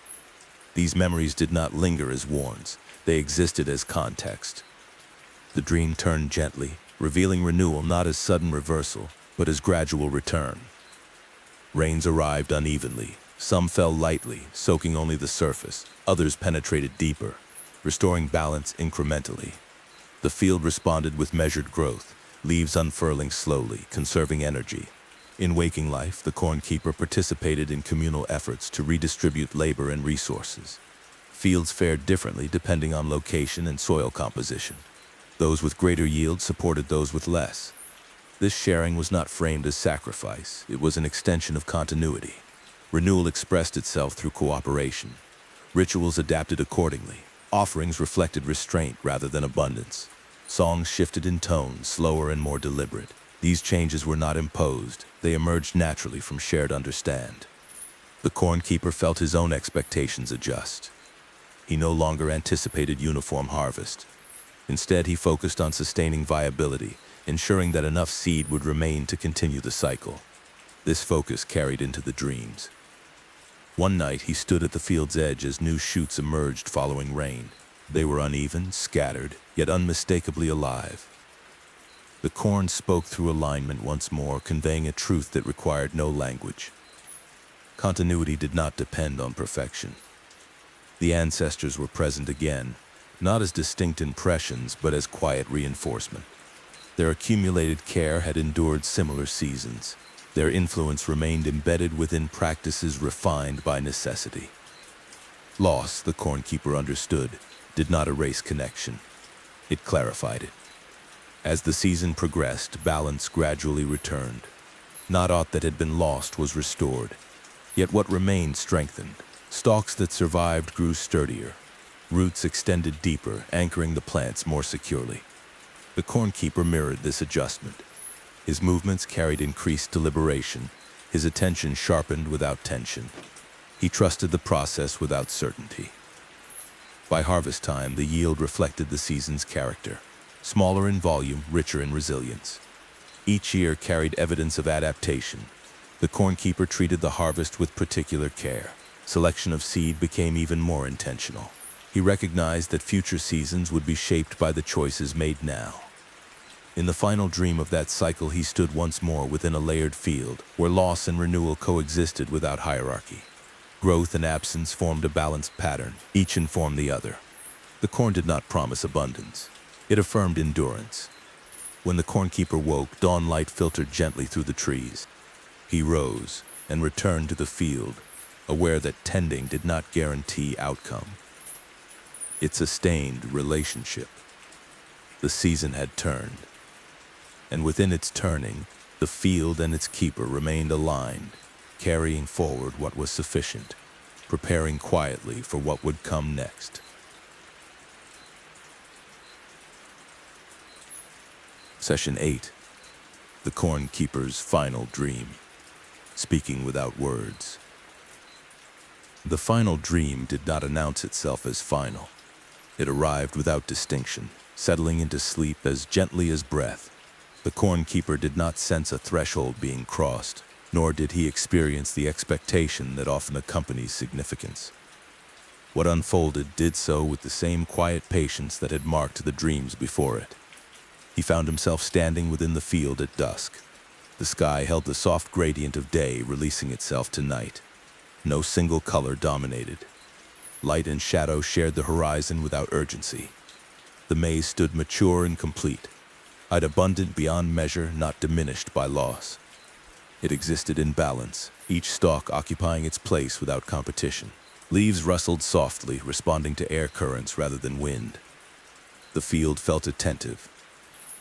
These memories did not linger as warns, they existed as context. The dream turned gently, revealing renewal not as sudden reversal, but as gradual return. Rains arrived unevenly. Some fell lightly, soaking only the surface. Others penetrated deeper, restoring balance incrementally. The field responded with measured growth, leaves unfurling slowly, conserving energy. In waking life, the corn keeper participated in communal efforts to redistribute labor and resources. Fields fared differently depending on location and soil composition. Those with greater yield supported those with less. This sharing was not framed as sacrifice, it was an extension of continuity. Renewal expressed itself through cooperation. Rituals adapted accordingly. Offerings reflected restraint rather than abundance. Songs shifted in tone, slower and more deliberate. These changes were not imposed. They emerged naturally from shared understand. The corn keeper felt his own expectations adjust. He no longer anticipated uniform harvest. Instead, he focused on sustaining viability, ensuring that enough seed would remain to continue the cycle. This focus carried into the dreams. One night, he stood at the field's edge as new shoots emerged following rain. They were uneven, scattered, yet unmistakably alive. The corn spoke through alignment once more, conveying a truth that required no language. Continuity did not depend on perfection. The ancestors were present again, not as distinct impressions, but as quiet reinforcement. Their accumulated care had endured similar seasons. Their influence remained embedded within practices refined by necessity. Loss, the corn keeper understood, did not erase connection. It clarified it. As the season progressed, balance gradually returned. Not aught that had been lost was restored. Yet what remained strengthened. Stalks that survived grew sturdier. Roots extended deeper, anchoring the plants more securely. The corn keeper mirrored this adjustment. His movements carried increased deliberation, his attention sharpened without tension. He trusted the process without certainty. By harvest time, the yield reflected the season's character. Smaller in volume, richer in resilience. Each year carried evidence of adaptation. The corn keeper treated the harvest with particular care. Selection of seed became even more intentional. He recognized that future seasons would be shaped by the choices made now. In the final dream of that cycle, he stood once more within a layered field, where loss and renewal coexisted without hierarchy. Growth and absence formed a balanced pattern, each informed the other. The corn did not promise abundance. It affirmed endurance. When the corn keeper woke, dawn light filtered gently through the trees. He rose and returned to the field, aware that tending did not guarantee outcome. It sustained relationship. The season had turned, and within its turning, the field and its keeper remained aligned, carrying forward what was sufficient, preparing quietly for what would come next. Session 8. The Corn Keeper's Final Dream. Speaking without words. The final dream did not announce itself as final. It arrived without distinction, settling into sleep as gently as breath. The corn keeper did not sense a threshold being crossed, nor did he experience the expectation that often accompanies significance. What unfolded did so with the same quiet patience that had marked the dreams before it. He found himself standing within the field at dusk. The sky held the soft gradient of day, releasing itself to night. No single color dominated. Light and shadow shared the horizon without urgency. The maize stood mature and complete, yet abundant beyond measure, not diminished by loss. It existed in balance, each stalk occupying its place without competition. Leaves rustled softly, responding to air currents rather than wind. The field felt attentive.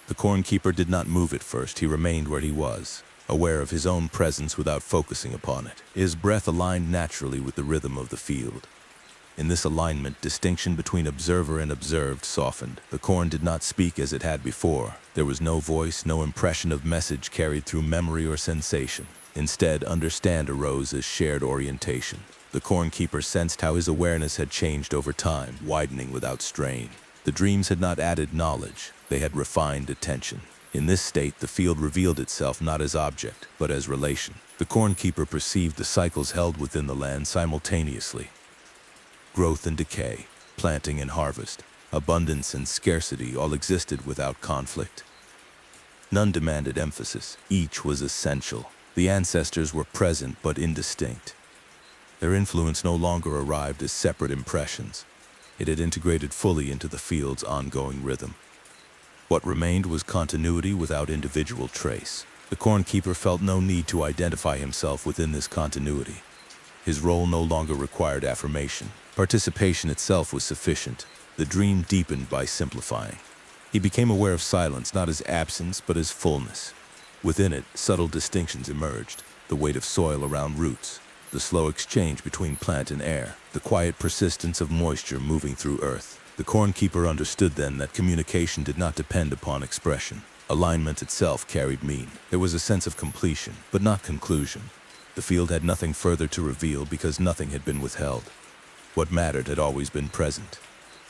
The corn keeper did not move at first. He remained where he was, aware of his own presence without focusing upon it. His breath aligned naturally with the rhythm of the field. In this alignment, distinction between observer and observed softened. The corn did not speak as it had before. There was no voice, no impression of message carried through memory or sensation. Instead, understand arose as shared orientation. The corn keeper sensed how his awareness had changed over time, widening without strain. The dreams had not added knowledge. They had refined attention. In this state, the field revealed itself not as object, but as relation. The corn keeper perceived the cycles held within the land simultaneously. Growth and decay, planting and harvest, abundance and scarcity all existed without conflict. None demanded emphasis. Each was essential. The ancestors were present but indistinct. Their influence no longer arrived as separate impressions. It had integrated fully into the field's ongoing rhythm. What remained was continuity without individual trace. The corn keeper felt no need to identify himself within this continuity. His role no longer required affirmation. Participation itself was sufficient. The dream deepened by simplifying. He became aware of silence not as absence but as fullness. Within it, subtle distinctions emerged, the weight of soil around roots, the slow exchange between plant and air, the quiet persistence of moisture moving through earth. The cornkeeper understood then that communication did not depend upon expression. Alignment itself carried meaning. There was a sense of completion, but not conclusion. The field had nothing further to reveal because nothing had been withheld. What mattered had always been present.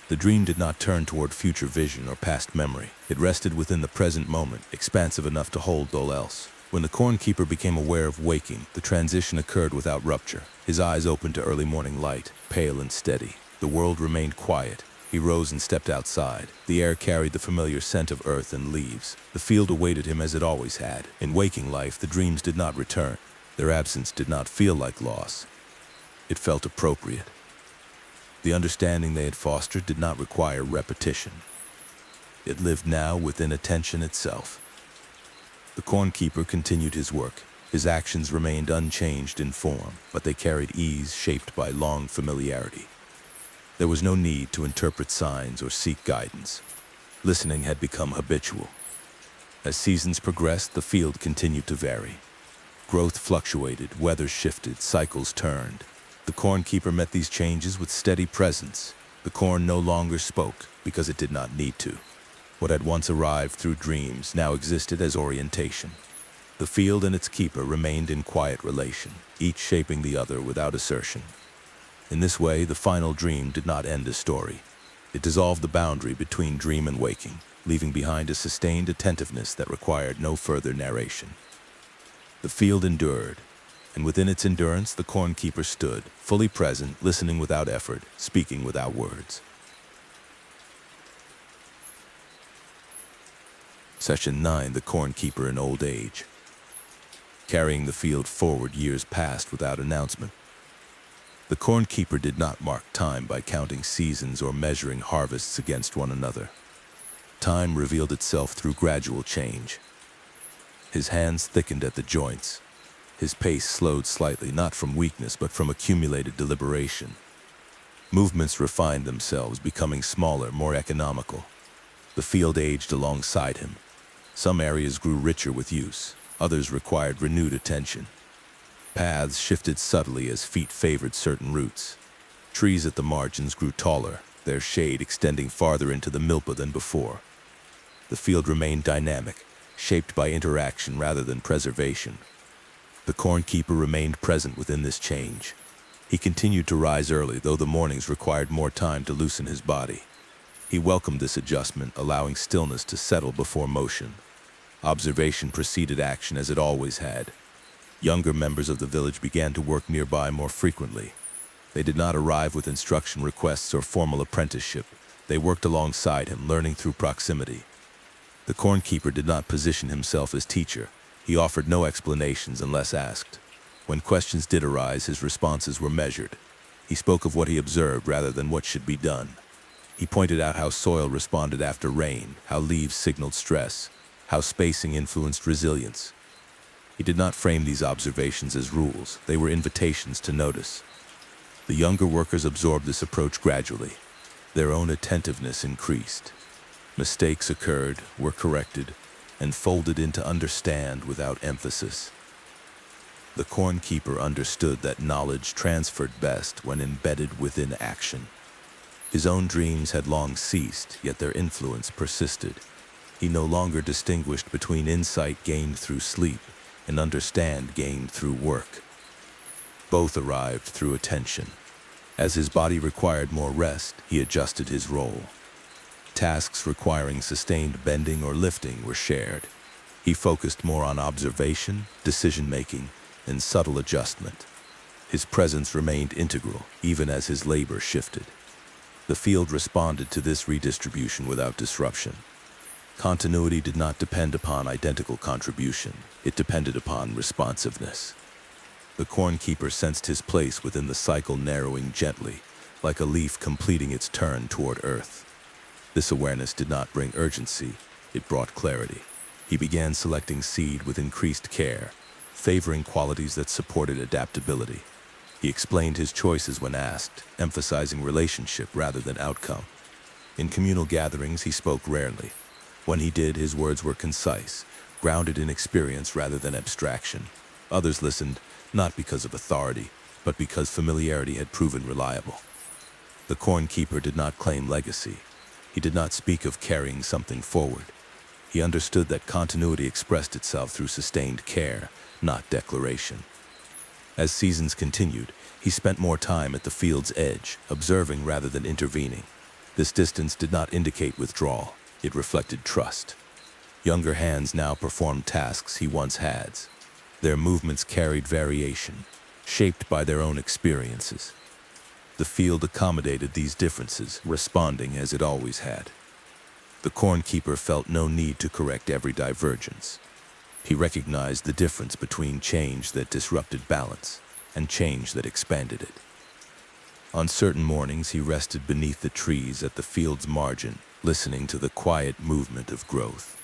The dream did not turn toward future vision or past memory. It rested within the present moment, expansive enough to hold all else. When the cornkeeper became aware of waking, the transition occurred without rupture. His eyes opened to early morning light, pale and steady. The world remained quiet. He rose and stepped outside. The air carried the familiar scent of earth and leaves. The field awaited him as it always had. In waking life, the dreams did not return. Their absence did not feel like loss. It felt appropriate. The understanding they had fostered did not require repetition. It lived now within attention itself. The cornkeeper continued his work. His actions remained unchanged in form, but they carried ease shaped by long familiarity. There was no need to interpret signs or seek guidance. Listening had become habitual. As seasons progressed, the field continued to vary. Growth fluctuated, weather shifted, cycles turned. The cornkeeper met these changes with steady presence. The corn no longer spoke because it did not need to. What had once arrived through dreams now existed as orientation. The field and its keeper remained in quiet relation, each shaping the other without assertion. In this way, the final dream did not end a story. It dissolved the boundary between dream and waking, leaving behind a sustained attentiveness that required no further narration. The field endured, and within its endurance the cornkeeper stood, fully present, listening without effort, speaking without words. Session 9, the cornkeeper in old age. Carrying the field forward, years passed without announcement. The cornkeeper did not mark time by counting seasons or measuring harvests against one another. Time revealed itself through gradual change. His hands thickened at the joints. His pace slowed slightly, not from weakness, but from accumulated deliberation. Movements refined themselves, becoming smaller, more economical. The field aged alongside him. Some areas grew richer with use. Others required renewed attention. Paths shifted subtly as feet favored certain routes. Trees at the margins grew taller, their shade extending farther into the milpa than before. The field remained dynamic, shaped by interaction rather than preservation. The cornkeeper remained present within this change. He continued to rise early, though the mornings required more time to loosen his body. He welcomed this adjustment, allowing stillness to settle before motion. Observation preceded action as it always had. Younger members of the village began to work nearby more frequently. They did not arrive with instruction requests or formal apprenticeship. They worked alongside him, learning through proximity. The cornkeeper did not position himself as teacher. He offered no explanations unless asked. When questions did arise, his responses were measured. He spoke of what he observed rather than what should be done. He pointed out how soil responded after rain, how leaves signaled stress, how spacing influenced resilience. He did not frame these observations as rules. They were invitations to notice. The younger workers absorbed this approach gradually. Their own attentiveness increased. Mistakes occurred, were corrected, and folded into understand without emphasis. The cornkeeper understood that knowledge transferred best when embedded within action. His own dreams had long ceased, yet their influence persisted. He no longer distinguished between insight gained through sleep and understand gained through work. Both arrived through attention. As his body required more rest, he adjusted his role. Tasks requiring sustained bending or lifting were shared. He focused more on observation, decision-making, and subtle adjustment. His presence remained integral, even as his labor shifted. The field responded to this redistribution without disruption. Continuity did not depend upon identical contribution. It depended upon responsiveness. The cornkeeper sensed his place within the cycle, narrowing gently, like a leaf completing its turn toward earth. This awareness did not bring urgency, it brought clarity. He began selecting seed with increased care, favoring qualities that supported adaptability. He explained his choices when asked, emphasizing relationship rather than outcome. In communal gatherings, he spoke rarely. When he did, his words were concise, grounded in experience rather than abstraction. Others listened, not because of authority, but because familiarity had proven reliable. The corn keeper did not claim legacy. He did not speak of carrying something forward. He understood that continuity expressed itself through sustained care, not declaration. As seasons continued, he spent more time at the field's edge, observing rather than intervening. This distance did not indicate withdrawal. It reflected trust. Younger hands now performed tasks he once had. Their movements carried variation, shaped by their own experiences. The field accommodated these differences, responding as it always had. The corn keeper felt no need to correct every divergence. He recognized the difference between change that disrupted balance and change that expanded it. On certain mornings, he rested beneath the trees at the field's margin, listening to the quiet movement of growth.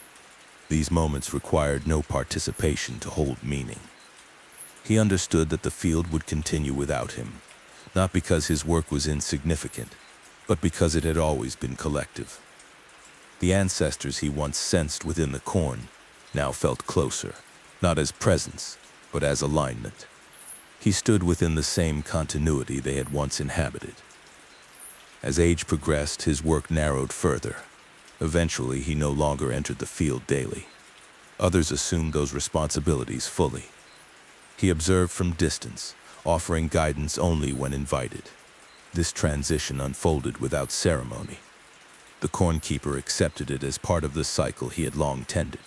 These moments required no participation to hold meaning. He understood that the field would continue without him, not because his work was insignificant, but because it had always been collective. The ancestors he once sensed within the corn now felt closer, not as presence, but as alignment. He stood within the same continuity they had once inhabited. As age progressed, his work narrowed further. Eventually, he no longer entered the field daily. Others assumed those responsibilities fully. He observed from distance, offering guidance only when invited. This transition unfolded without ceremony. The corn keeper accepted it as part of the cycle he had long tended.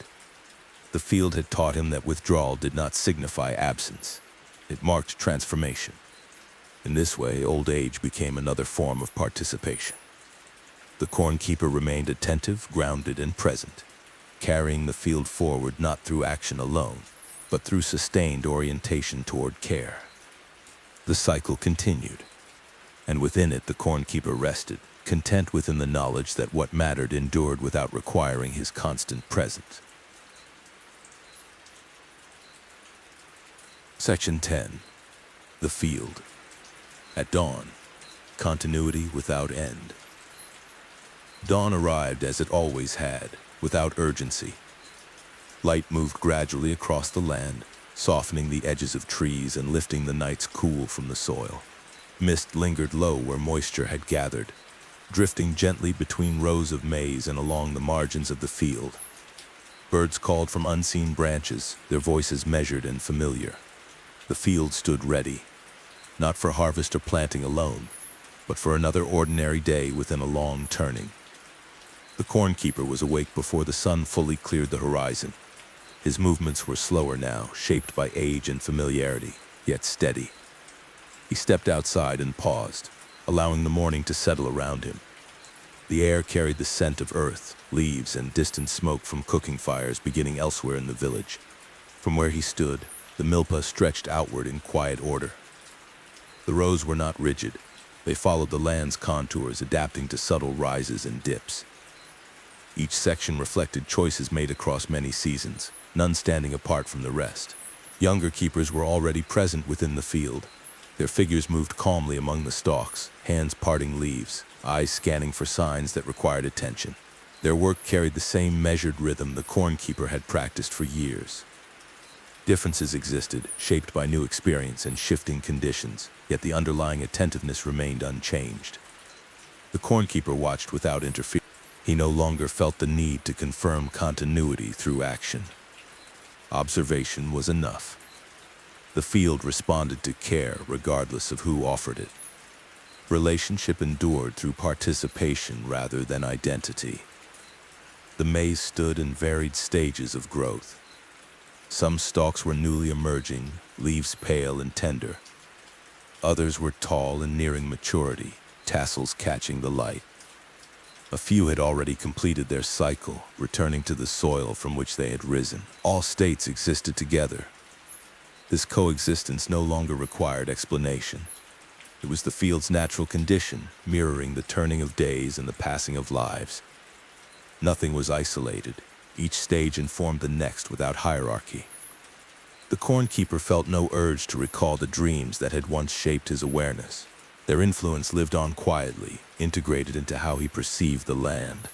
The field had taught him that withdrawal did not signify absence. It marked transformation. In this way, old age became another form of participation. The corn keeper remained attentive, grounded, and present, carrying the field forward not through action alone, but through sustained orientation toward care. The cycle continued, and within it the corn keeper rested, content within the knowledge that what mattered endured without requiring his constant presence. Section 10. The Field. At dawn, continuity without end. Dawn arrived as it always had, without urgency. Light moved gradually across the land, softening the edges of trees and lifting the night's cool from the soil. Mist lingered low where moisture had gathered, drifting gently between rows of maize and along the margins of the field. Birds called from unseen branches, their voices measured and familiar. The field stood ready, not for harvest or planting alone, but for another ordinary day within a long turning. The corn keeper was awake before the sun fully cleared the horizon. His movements were slower now, shaped by age and familiarity, yet steady. He stepped outside and paused, allowing the morning to settle around him. The air carried the scent of earth, leaves, and distant smoke from cooking fires beginning elsewhere in the village. From where he stood, the milpa stretched outward in quiet order. The rows were not rigid. They followed the land's contours, adapting to subtle rises and dips. Each section reflected choices made across many seasons, none standing apart from the rest. Younger keepers were already present within the field. Their figures moved calmly among the stalks, hands parting leaves, eyes scanning for signs that required attention. Their work carried the same measured rhythm the corn keeper had practiced for years. Differences existed, shaped by new experience and shifting conditions, yet the underlying attentiveness remained unchanged. The corn keeper watched without interference. He no longer felt the need to confirm continuity through action. Observation was enough. The field responded to care regardless of who offered it. Relationship endured through participation rather than identity. The maize stood in varied stages of growth. Some stalks were newly emerging, leaves pale and tender. Others were tall and nearing maturity, tassels catching the light. A few had already completed their cycle, returning to the soil from which they had risen. All states existed together. This coexistence no longer required explanation. It was the field's natural condition, mirroring the turning of days and the passing of lives. Nothing was isolated. Each stage informed the next without hierarchy. The corn keeper felt no urge to recall the dreams that had once shaped his awareness. Their influence lived on quietly, integrated into how he perceived the land.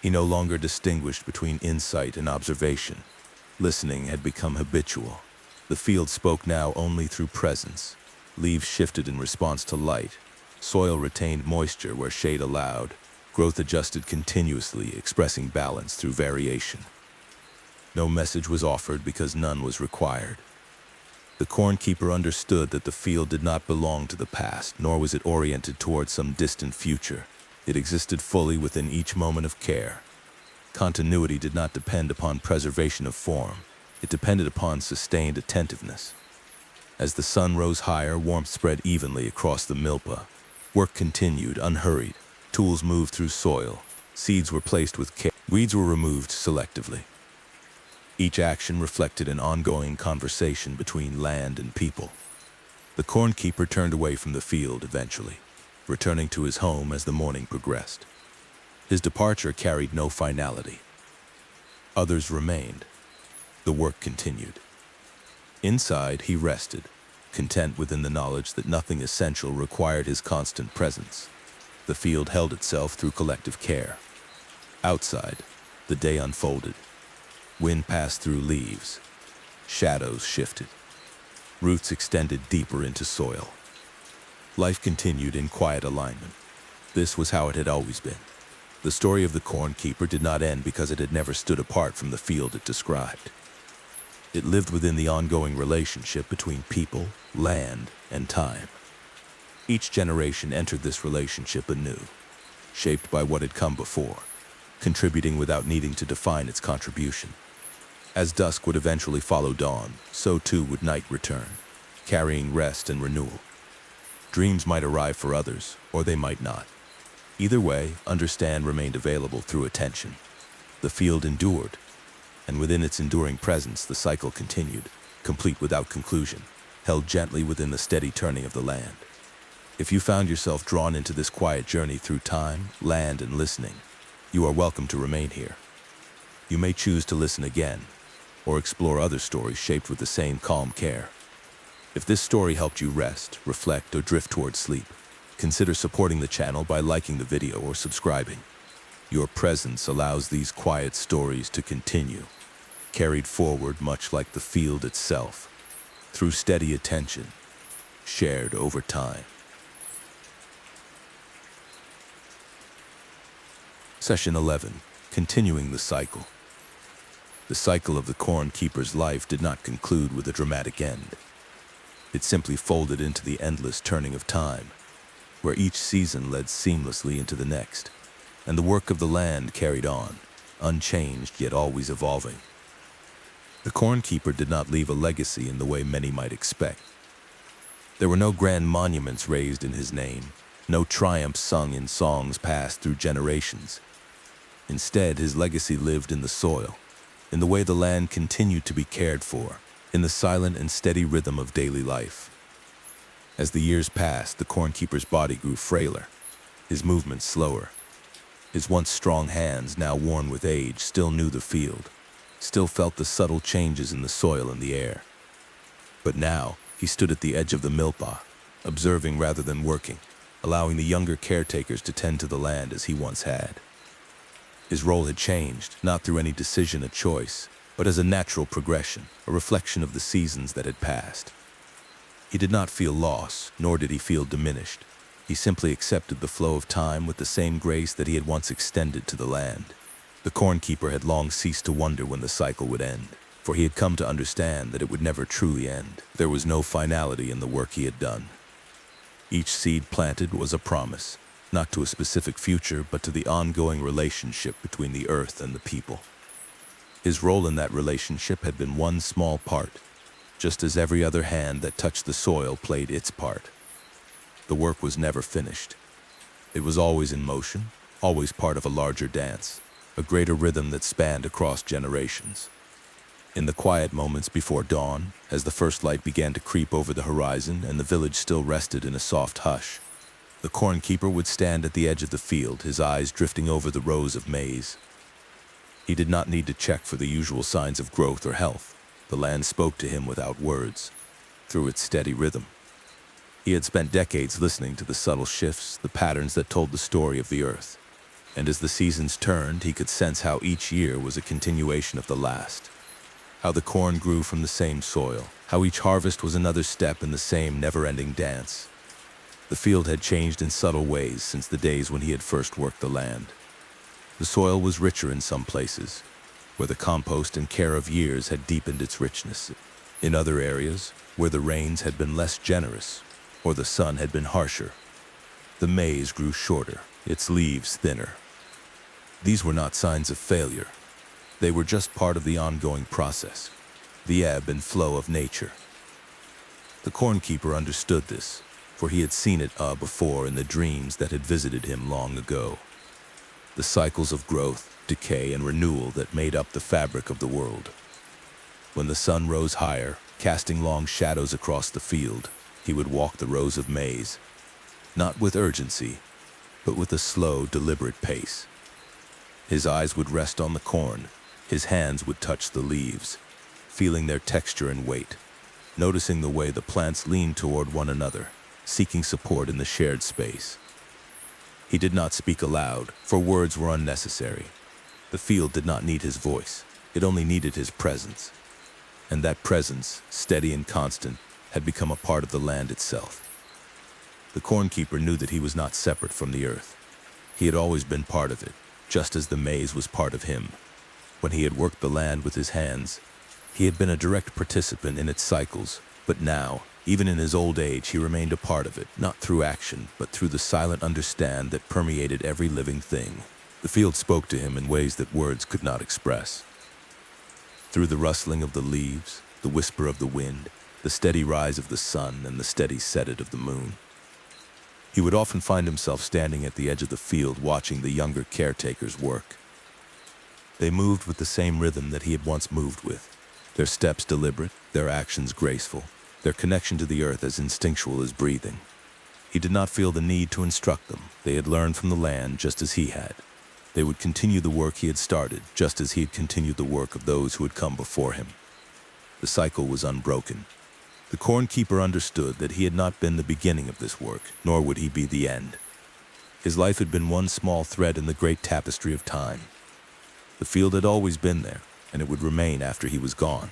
He no longer distinguished between insight and observation. Listening had become habitual. The field spoke now only through presence. Leaves shifted in response to light. Soil retained moisture where shade allowed. Growth adjusted continuously, expressing balance through variation. No message was offered because none was required. The corn keeper understood that the field did not belong to the past, nor was it oriented towards some distant future. It existed fully within each moment of care. Continuity did not depend upon preservation of form. It depended upon sustained attentiveness. As the sun rose higher, warmth spread evenly across the milpa. Work continued, unhurried. Tools moved through soil. Seeds were placed with care. Weeds were removed selectively. Each action reflected an ongoing conversation between land and people. The corn keeper turned away from the field eventually, returning to his home as the morning progressed. His departure carried no finality. Others remained. The work continued. Inside, he rested, content within the knowledge that nothing essential required his constant presence. The field held itself through collective care. Outside, the day unfolded. Wind passed through leaves. Shadows shifted. Roots extended deeper into soil. Life continued in quiet alignment. This was how it had always been. The story of the corn keeper did not end because it had never stood apart from the field it described. It lived within the ongoing relationship between people, land, and time. Each generation entered this relationship anew, shaped by what had come before, contributing without needing to define its contribution. As dusk would eventually follow dawn, so too would night return, carrying rest and renewal. Dreams might arrive for others, or they might not. Either way, understand remained available through attention. The field endured, and within its enduring presence the cycle continued, complete without conclusion, held gently within the steady turning of the land. If you found yourself drawn into this quiet journey through time, land, and listening, you are welcome to remain here. You may choose to listen again, or explore other stories shaped with the same calm care. If this story helped you rest, reflect, or drift towards sleep, consider supporting the channel by liking the video or subscribing. Your presence allows these quiet stories to continue, carried forward much like the field itself, through steady attention, shared over time. Session 11. Continuing the cycle. The cycle of the corn keeper's life did not conclude with a dramatic end. It simply folded into the endless turning of time, where each season led seamlessly into the next, and the work of the land carried on, unchanged yet always evolving. The corn keeper did not leave a legacy in the way many might expect. There were no grand monuments raised in his name, no triumphs sung in songs passed through generations. Instead, his legacy lived in the soil, in the way the land continued to be cared for, in the silent and steady rhythm of daily life. As the years passed, the corn keeper's body grew frailer, his movements slower. His once strong hands, now worn with age, still knew the field, still felt the subtle changes in the soil and the air. But now, he stood at the edge of the milpa, observing rather than working, allowing the younger caretakers to tend to the land as he once had. His role had changed, not through any decision or choice, but as a natural progression, a reflection of the seasons that had passed. He did not feel loss, nor did he feel diminished. He simply accepted the flow of time with the same grace that he had once extended to the land. The corn keeper had long ceased to wonder when the cycle would end, for he had come to understand that it would never truly end. There was no finality in the work he had done. Each seed planted was a promise, not to a specific future, but to the ongoing relationship between the earth and the people. His role in that relationship had been one small part, just as every other hand that touched the soil played its part. The work was never finished. It was always in motion, always part of a larger dance, a greater rhythm that spanned across generations. In the quiet moments before dawn, as the first light began to creep over the horizon and the village still rested in a soft hush, the corn keeper would stand at the edge of the field, his eyes drifting over the rows of maize. He did not need to check for the usual signs of growth or health. The land spoke to him without words, through its steady rhythm. He had spent decades listening to the subtle shifts, the patterns that told the story of the earth. And as the seasons turned, he could sense how each year was a continuation of the last. How the corn grew from the same soil, how each harvest was another step in the same never-ending dance. The field had changed in subtle ways since the days when he had first worked the land. The soil was richer in some places, where the compost and care of years had deepened its richness. In other areas, where the rains had been less generous, or the sun had been harsher, the maize grew shorter, its leaves thinner. These were not signs of failure. They were just part of the ongoing process, the ebb and flow of nature. The cornkeeper understood this, for he had seen it before in the dreams that had visited him long ago. The cycles of growth, decay, and renewal that made up the fabric of the world. When the sun rose higher, casting long shadows across the field, he would walk the rows of maize, not with urgency, but with a slow, deliberate pace. His eyes would rest on the corn, his hands would touch the leaves, feeling their texture and weight, noticing the way the plants leaned toward one another, seeking support in the shared space. He did not speak aloud, for words were unnecessary. The field did not need his voice, it only needed his presence. And that presence, steady and constant, had become a part of the land itself. The cornkeeper knew that he was not separate from the earth. He had always been part of it, just as the maize was part of him. When he had worked the land with his hands, he had been a direct participant in its cycles, but now, even in his old age, he remained a part of it, not through action, but through the silent understand that permeated every living thing. The field spoke to him in ways that words could not express. Through the rustling of the leaves, the whisper of the wind, the steady rise of the sun, and the steady setting of the moon. He would often find himself standing at the edge of the field watching the younger caretakers work. They moved with the same rhythm that he had once moved with, their steps deliberate, their actions graceful, their connection to the earth as instinctual as breathing. He did not feel the need to instruct them. They had learned from the land just as he had. They would continue the work he had started, just as he had continued the work of those who had come before him. The cycle was unbroken. The cornkeeper understood that he had not been the beginning of this work, nor would he be the end. His life had been one small thread in the great tapestry of time. The field had always been there, and it would remain after he was gone.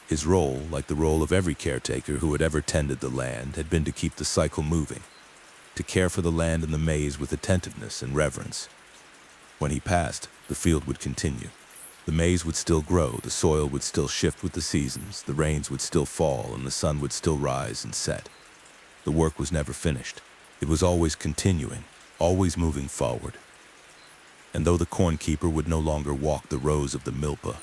His role, like the role of every caretaker who had ever tended the land, had been to keep the cycle moving, to care for the land and the maize with attentiveness and reverence. When he passed, the field would continue. The maize would still grow, the soil would still shift with the seasons, the rains would still fall, and the sun would still rise and set. The work was never finished. It was always continuing, always moving forward. And though the cornkeeper would no longer walk the rows of the milpa,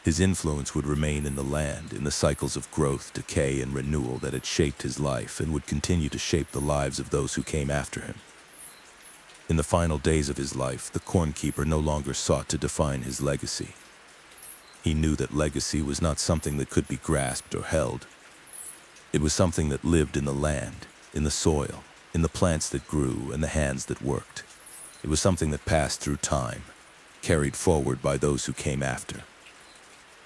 his influence would remain in the land, in the cycles of growth, decay, and renewal that had shaped his life and would continue to shape the lives of those who came after him. In the final days of his life, the cornkeeper no longer sought to define his legacy. He knew that legacy was not something that could be grasped or held. It was something that lived in the land, in the soil, in the plants that grew and the hands that worked. It was something that passed through time, carried forward by those who came after.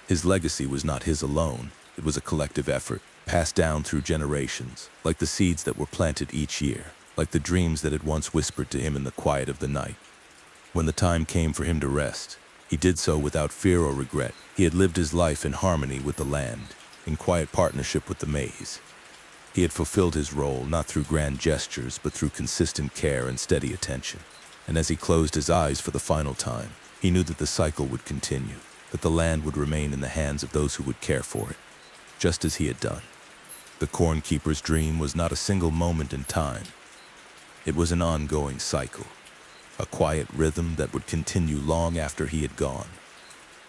His legacy was not his alone. It was a collective effort, passed down through generations, like the seeds that were planted each year, like the dreams that had once whispered to him in the quiet of the night. When the time came for him to rest, he did so without fear or regret. He had lived his life in harmony with the land, in quiet partnership with the maize. He had fulfilled his role not through grand gestures, but through consistent care and steady attention. And as he closed his eyes for the final time, he knew that the cycle would continue, that the land would remain in the hands of those who would care for it, just as he had done. The cornkeeper's dream was not a single moment in time. It was an ongoing cycle, a quiet rhythm that would continue long after he had gone.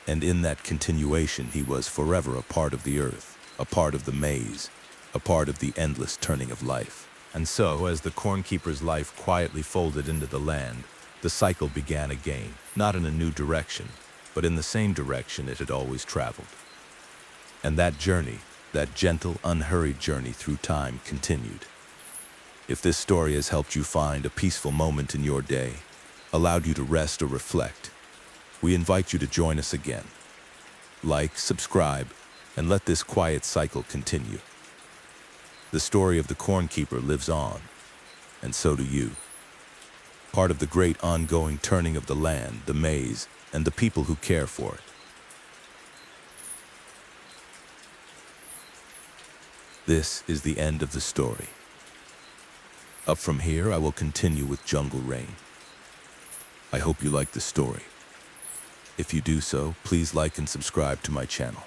And in that continuation, he was forever a part of the earth, a part of the maize, a part of the endless turning of life. And so, as the cornkeeper's life quietly folded into the land, the cycle began again, not in a new direction, but in the same direction it had always traveled. And that journey, that gentle, unhurried journey through time, continued. If this story has helped you find a peaceful moment in your day, allowed you to rest or reflect, we invite you to join us again. Like, subscribe, and let this quiet cycle continue. The story of the cornkeeper lives on, and so do you. Part of the great ongoing turning of the land, the maize, and the people who care for it. This is the end of the story. Up from here, I will continue with Jungle Rain. I hope you like the story. If you do so, please like and subscribe to my channel.